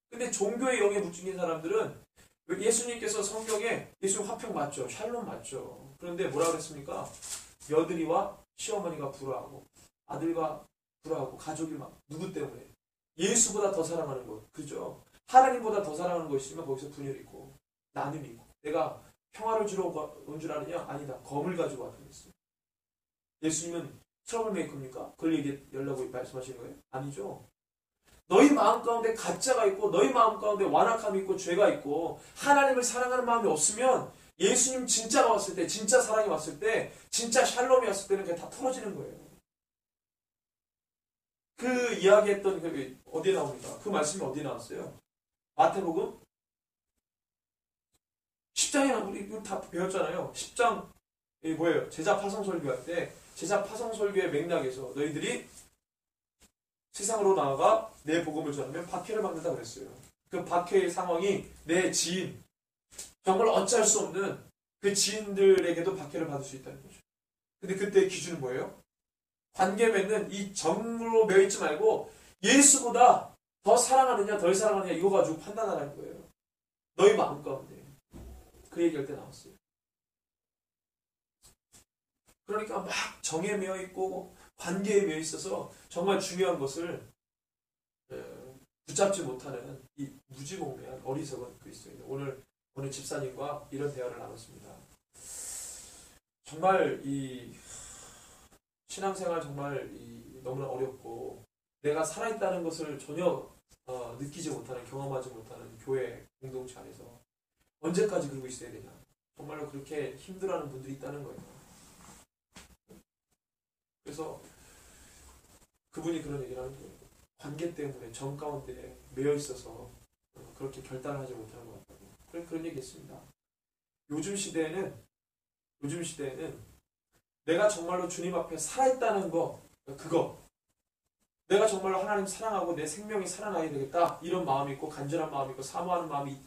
근데 종교의 영에 묻힌 사람들은 예수님께서 성경에 예수님 화평 맞죠. 샬롬 맞죠. 그런데 뭐라 그랬습니까? 며느리와 시어머니가 불화하고 아들과 불화하고 가족이 막 누구 때문에 예수보다 더 사랑하는 것. 그죠? 하나님보다 더 사랑하는 것이 있으면 거기서 분열이 있고 나눔이 있고 내가 평화를 주러 온 줄 아느냐? 아니다. 검을 가지고 왔다 그랬어요. 예수님은 트러블 메이커입니까? 그걸 얘기하려고 말씀하시는 거예요? 아니죠. 너희 마음 가운데 가짜가 있고 너희 마음 가운데 완악함이 있고 죄가 있고 하나님을 사랑하는 마음이 없으면 예수님 진짜가 왔을 때 진짜 사랑이 왔을 때 진짜 샬롬이 왔을 때는 그게 다 털어지는 거예요. 그 이야기했던 그 어디에 나옵니까? 그 말씀이 어디에 나왔어요? 마태복음 10장에 우리 이거 다 배웠잖아요. 10장 이 뭐예요? 제자 파송 설교할 때 제자 파송 설교의 맥락에서 너희들이 세상으로 나아가 내 복음을 전하면 박해를 받는다 그랬어요. 그 박해의 상황이 내 지인, 정말 어찌할 수 없는 그 지인들에게도 박해를 받을 수 있다는 거죠. 근데 그때 기준은 뭐예요? 관계 맺는 이 정으로 매이지 말고 예수보다 더 사랑하느냐 덜 사랑하느냐 이거 가지고 판단하라는 거예요. 너희 마음 가운데. 그 얘기할 때 나왔어요. 그러니까 막 정에 매여 있고 관계에 매여 있어서 정말 중요한 것을 붙잡지 못하는 이 무지몽매한 어리석은 그리스도인. 오늘 집사님과 이런 대화를 나눴습니다. 정말 이 신앙생활 정말 너무나 어렵고 내가 살아있다는 것을 전혀 느끼지 못하는 경험하지 못하는 교회 공동체 안에서 언제까지 그러고 있어야 되냐. 정말로 그렇게 힘들어하는 분들이 있다는 거예요. 그래서 그분이 그런 얘기를 하는 거예요. 관계 때문에 정 가운데 매여 있어서 그렇게 결단을 하지 못하는 것 같다고. 그런 얘기 했습니다. 요즘 시대에는 내가 정말로 주님 앞에 살아있다는 거, 그거. 내가 정말로 하나님 사랑하고 내 생명이 살아나야 되겠다. 이런 마음이 있고 간절한 마음이 있고 사모하는 마음이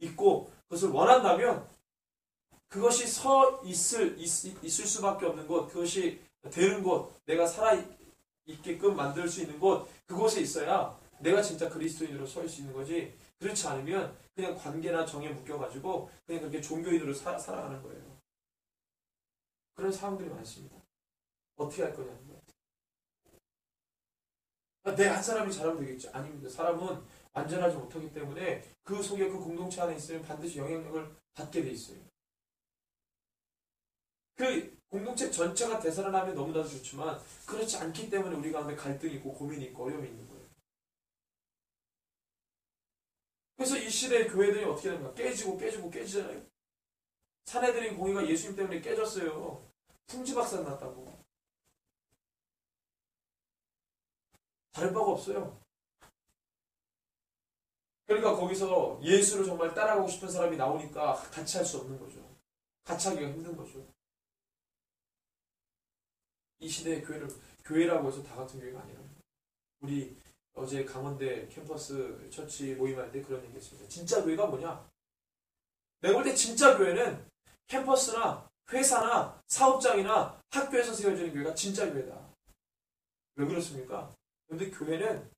있고 그것을 원한다면 그것이 있을 수밖에 없는 곳, 그것이 되는 곳, 내가 살아있게끔 만들 수 있는 곳, 그곳에 있어야 내가 진짜 그리스도인으로 설 수 있는 거지. 그렇지 않으면 그냥 관계나 정에 묶여가지고 그냥 그렇게 종교인으로 살아가는 거예요. 그런 상황들이 많습니다. 어떻게 할 거냐는 거예요. 내 한 사람이 잘하면 되겠지. 아닙니다. 사람은 완전하지 못하기 때문에 그 속에 그 공동체 안에 있으면 반드시 영향력을 받게 돼 있어요. 그 공동체 전체가 되살아나면 너무나도 좋지만 그렇지 않기 때문에 우리 가운데 갈등이 있고 고민이 있고 어려움이 있는 거예요. 그래서 이 시대의 교회들이 어떻게 되는가? 깨지잖아요. 사내들인 공의가 예수님 때문에 깨졌어요. 풍지박산 났다고. 다른 바가 없어요. 그러니까 거기서 예수를 정말 따라가고 싶은 사람이 나오니까 같이 할 수 없는 거죠. 같이 하기가 힘든 거죠. 이 시대의 교회라고 해서 다 같은 교회가 아니라 우리 어제 강원대 캠퍼스 처치 모임할 때 그런 얘기 했습니다. 진짜 교회가 뭐냐? 내가 볼 때 진짜 교회는 캠퍼스나 회사나 사업장이나 학교에서 세워지는 교회가 진짜 교회다. 왜 그렇습니까? 그런데 교회는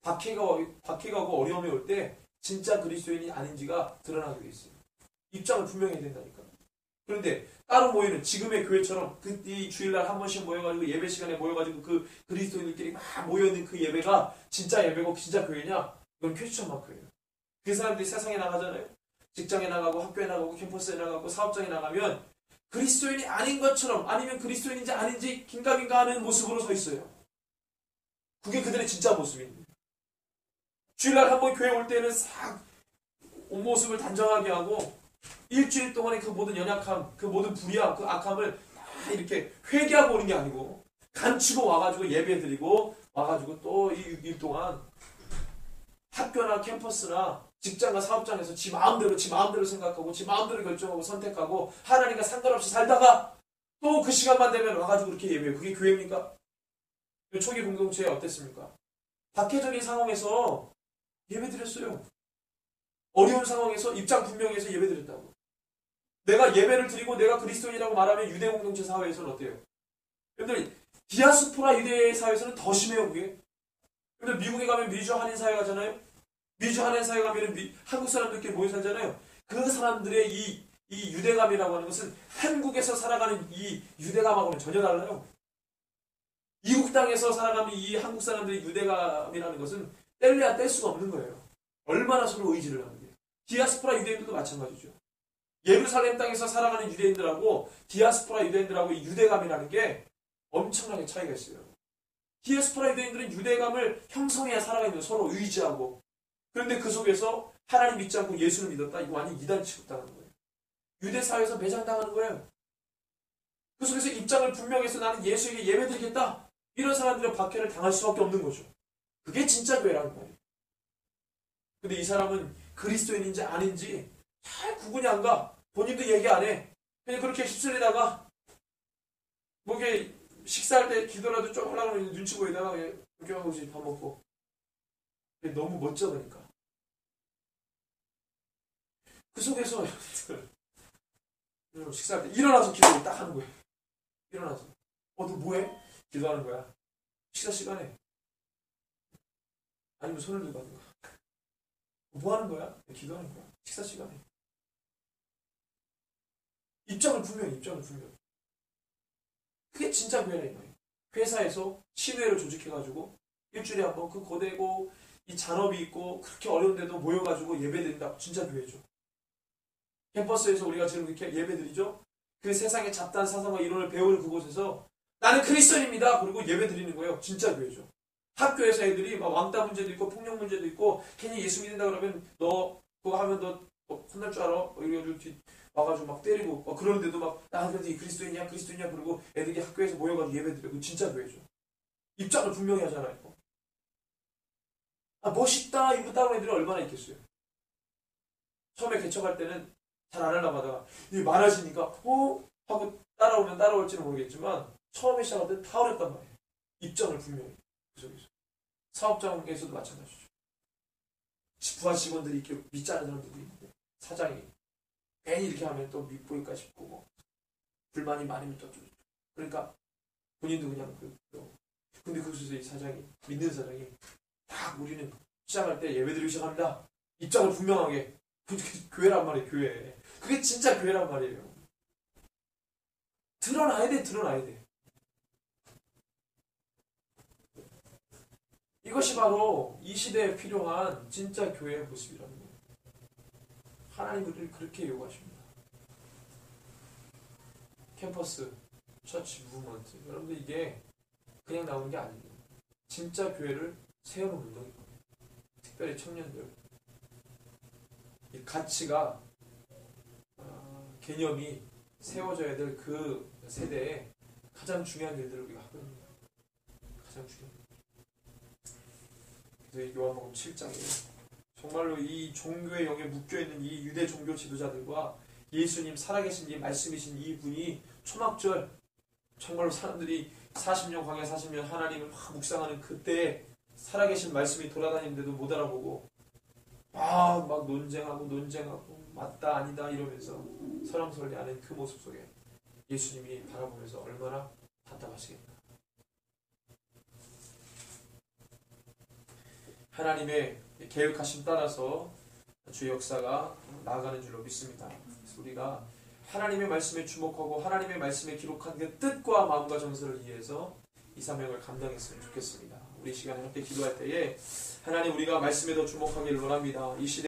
박해가고 어려움이 올 때 진짜 그리스도인이 아닌지가 드러나게 돼 있어요. 입장을 분명히 해야 된다니까. 그런데 따로 모이는 지금의 교회처럼 이 주일날 한 번씩 모여가지고 예배 시간에 모여가지고 그 그리스도인들끼리 막 모여있는 그 예배가 진짜 예배고 진짜 교회냐? 이건 쾌추천만크예요. 그 사람들이 세상에 나가잖아요. 직장에 나가고 학교에 나가고 캠퍼스에 나가고 사업장에 나가면 그리스도인이 아닌 것처럼 아니면 그리스도인인지 아닌지 긴가민가 하는 모습으로 서 있어요. 그게 그들의 진짜 모습입니다. 주일날 한 번 교회 올 때는 싹 온 모습을 단정하게 하고 일주일 동안의 그 모든 연약함, 그 모든 불의함, 그 악함을 다 이렇게 회개하고 오는 게 아니고 감추고 와가지고 예배드리고 와가지고 또 이 6일 동안 학교나 캠퍼스나 직장과 사업장에서 지 마음대로 생각하고 지 마음대로 결정하고 선택하고 하나님과 상관없이 살다가 또 그 시간만 되면 와가지고 그렇게 예배해요. 그게 교회입니까? 초기 공동체에 어땠습니까? 박해적인 상황에서 예배드렸어요. 어려운 상황에서 입장 분명히 해서 예배드렸다고. 내가 예배를 드리고 내가 그리스도인이라고 말하면 유대 공동체 사회에서는 어때요? 여러분들 디아스포라 유대 사회에서는 더 심해요. 그게. 여러분들 미국에 가면 미주 한인 사회 가잖아요. 미주 한인 사회 가면 한국 사람들끼리 모여 살잖아요. 그 사람들의 이 유대감이라고 하는 것은 한국에서 살아가는 이 유대감하고는 전혀 달라요. 이국 땅에서 살아가는 이 한국 사람들의 유대감이라는 것은 뗄래야 뗄 수가 없는 거예요. 얼마나 서로 의지를 하는데. 디아스포라 유대인들도 마찬가지죠. 예루살렘 땅에서 살아가는 유대인들하고 디아스포라 유대인들하고 이 유대감이라는 게 엄청나게 차이가 있어요. 디아스포라 유대인들은 유대감을 형성해야 살아가는 거예요. 서로 의지하고. 그런데 그 속에서 하나님 믿지 않고 예수를 믿었다. 이거 완전 이단 취급당하는 거예요. 유대 사회에서 매장당하는 거예요. 그 속에서 입장을 분명히 해서 나는 예수에게 예배드리겠다. 이런 사람들은 박해를 당할 수밖에 없는 거죠. 그게 진짜 교회라는 말이에요. 근데 이 사람은 그리스도인인지 아닌지 잘 구분이 안 가. 본인도 얘기 안 해. 그냥 그렇게 휩쓸리다가 뭐게 식사할 때 기도라도 좀 하려고 하면 눈치 보이다가 이렇게 하고 이제 밥 먹고. 너무 멋져 보니까. 그 속에서 식사할 때 일어나서 기도를 딱 하는 거예요. 일어나서. 너 뭐해? 기도하는 거야. 식사 시간에. 아니면 손을 들고 하는 거야. 뭐 하는 거야? 기도하는 거야. 식사 시간에. 입장을 분명히. 그게 진짜 교회라 이 말이에요. 회사에서 신회를 조직해가지고 일주일에 한 번 그 고되고 이 잔업이 있고 그렇게 어려운데도 모여가지고 예배드린다. 진짜 교회죠. 캠퍼스에서 우리가 지금 이렇게 예배드리죠. 그 세상의 잡다한 사상과 이론을 배우는 그곳에서 나는 그리스도인입니다. 그리고 예배드리는 거예요. 진짜 교회죠. 학교에서 애들이 막 왕따 문제도 있고 폭력 문제도 있고 괜히 예수 믿는다 그러면 너 그거 하면 너 혼날 줄 알아? 이래가지고 와가지고 막 때리고 그러는데도 막 나 그런데 그리스도인이야 그러고 애들이 학교에서 모여가지고 예배드리고 진짜 교회죠. 입장을 분명히 하잖아요. 멋있다 이쁘다 애들이 얼마나 있겠어요. 처음에 개척할 때는 잘 안 하려고 하다가 이게 많아지니까 하고 따라오면 따라올지는 모르겠지만 처음에 시작할 때 다 어렵단 말이에요. 입장을 분명히. 그 속에서. 사업장에서도 마찬가지죠. 부하 직원들이 이렇게 믿지 않는 사람들도 있는데 사장이 괜히 이렇게 하면 또 밉보일까 싶고 불만이 많으면 또 그러니까 본인도 그냥 근데 그곳에서 이 사장이 믿는 사장이 딱 우리는 시작할 때 예배드리기 시작합니다. 입장을 분명하게. 그게 교회란 말이에요. 교회. 그게 진짜 교회란 말이에요. 드러나야 돼. 이것이 바로 이 시대에 필요한 진짜 교회의 모습이라는 거예요. 하나님 우리를 그렇게 요구하십니다. 캠퍼스, 처치, 무브먼트. 여러분들 이게 그냥 나오는 게 아니에요. 진짜 교회를 세우는 운동이에요. 특별히 청년들. 이 가치가 개념이 세워져야 될 그 세대에 가장 중요한 일들을 우리가 하거든요. 가장 중요한 일. 그래서 요한복음 7장에 정말로 이 종교의 영에 묶여있는 이 유대 종교 지도자들과 예수님 살아계신 이 말씀이신 이 분이 초막절 정말로 사람들이 40년 광야 40년 하나님을 막 묵상하는 그때에 살아계신 말씀이 돌아다니는데도 못 알아보고 막 논쟁하고 맞다 아니다 이러면서 설왕설래하는 그 모습 속에 예수님이 바라보면서 얼마나 답답하시겠나. 하나님의 계획하심 따라서 주의 역사가 나아가는 줄로 믿습니다. 그래서 우리가 하나님의 말씀에 주목하고 하나님의 말씀에 기록한 그 뜻과 마음과 정서를 이해해서 이 사명을 감당했으면 좋겠습니다. 우리 시간에 함께 기도할 때에 하나님 우리가 말씀에 더 주목하기를 원합니다. 이 시대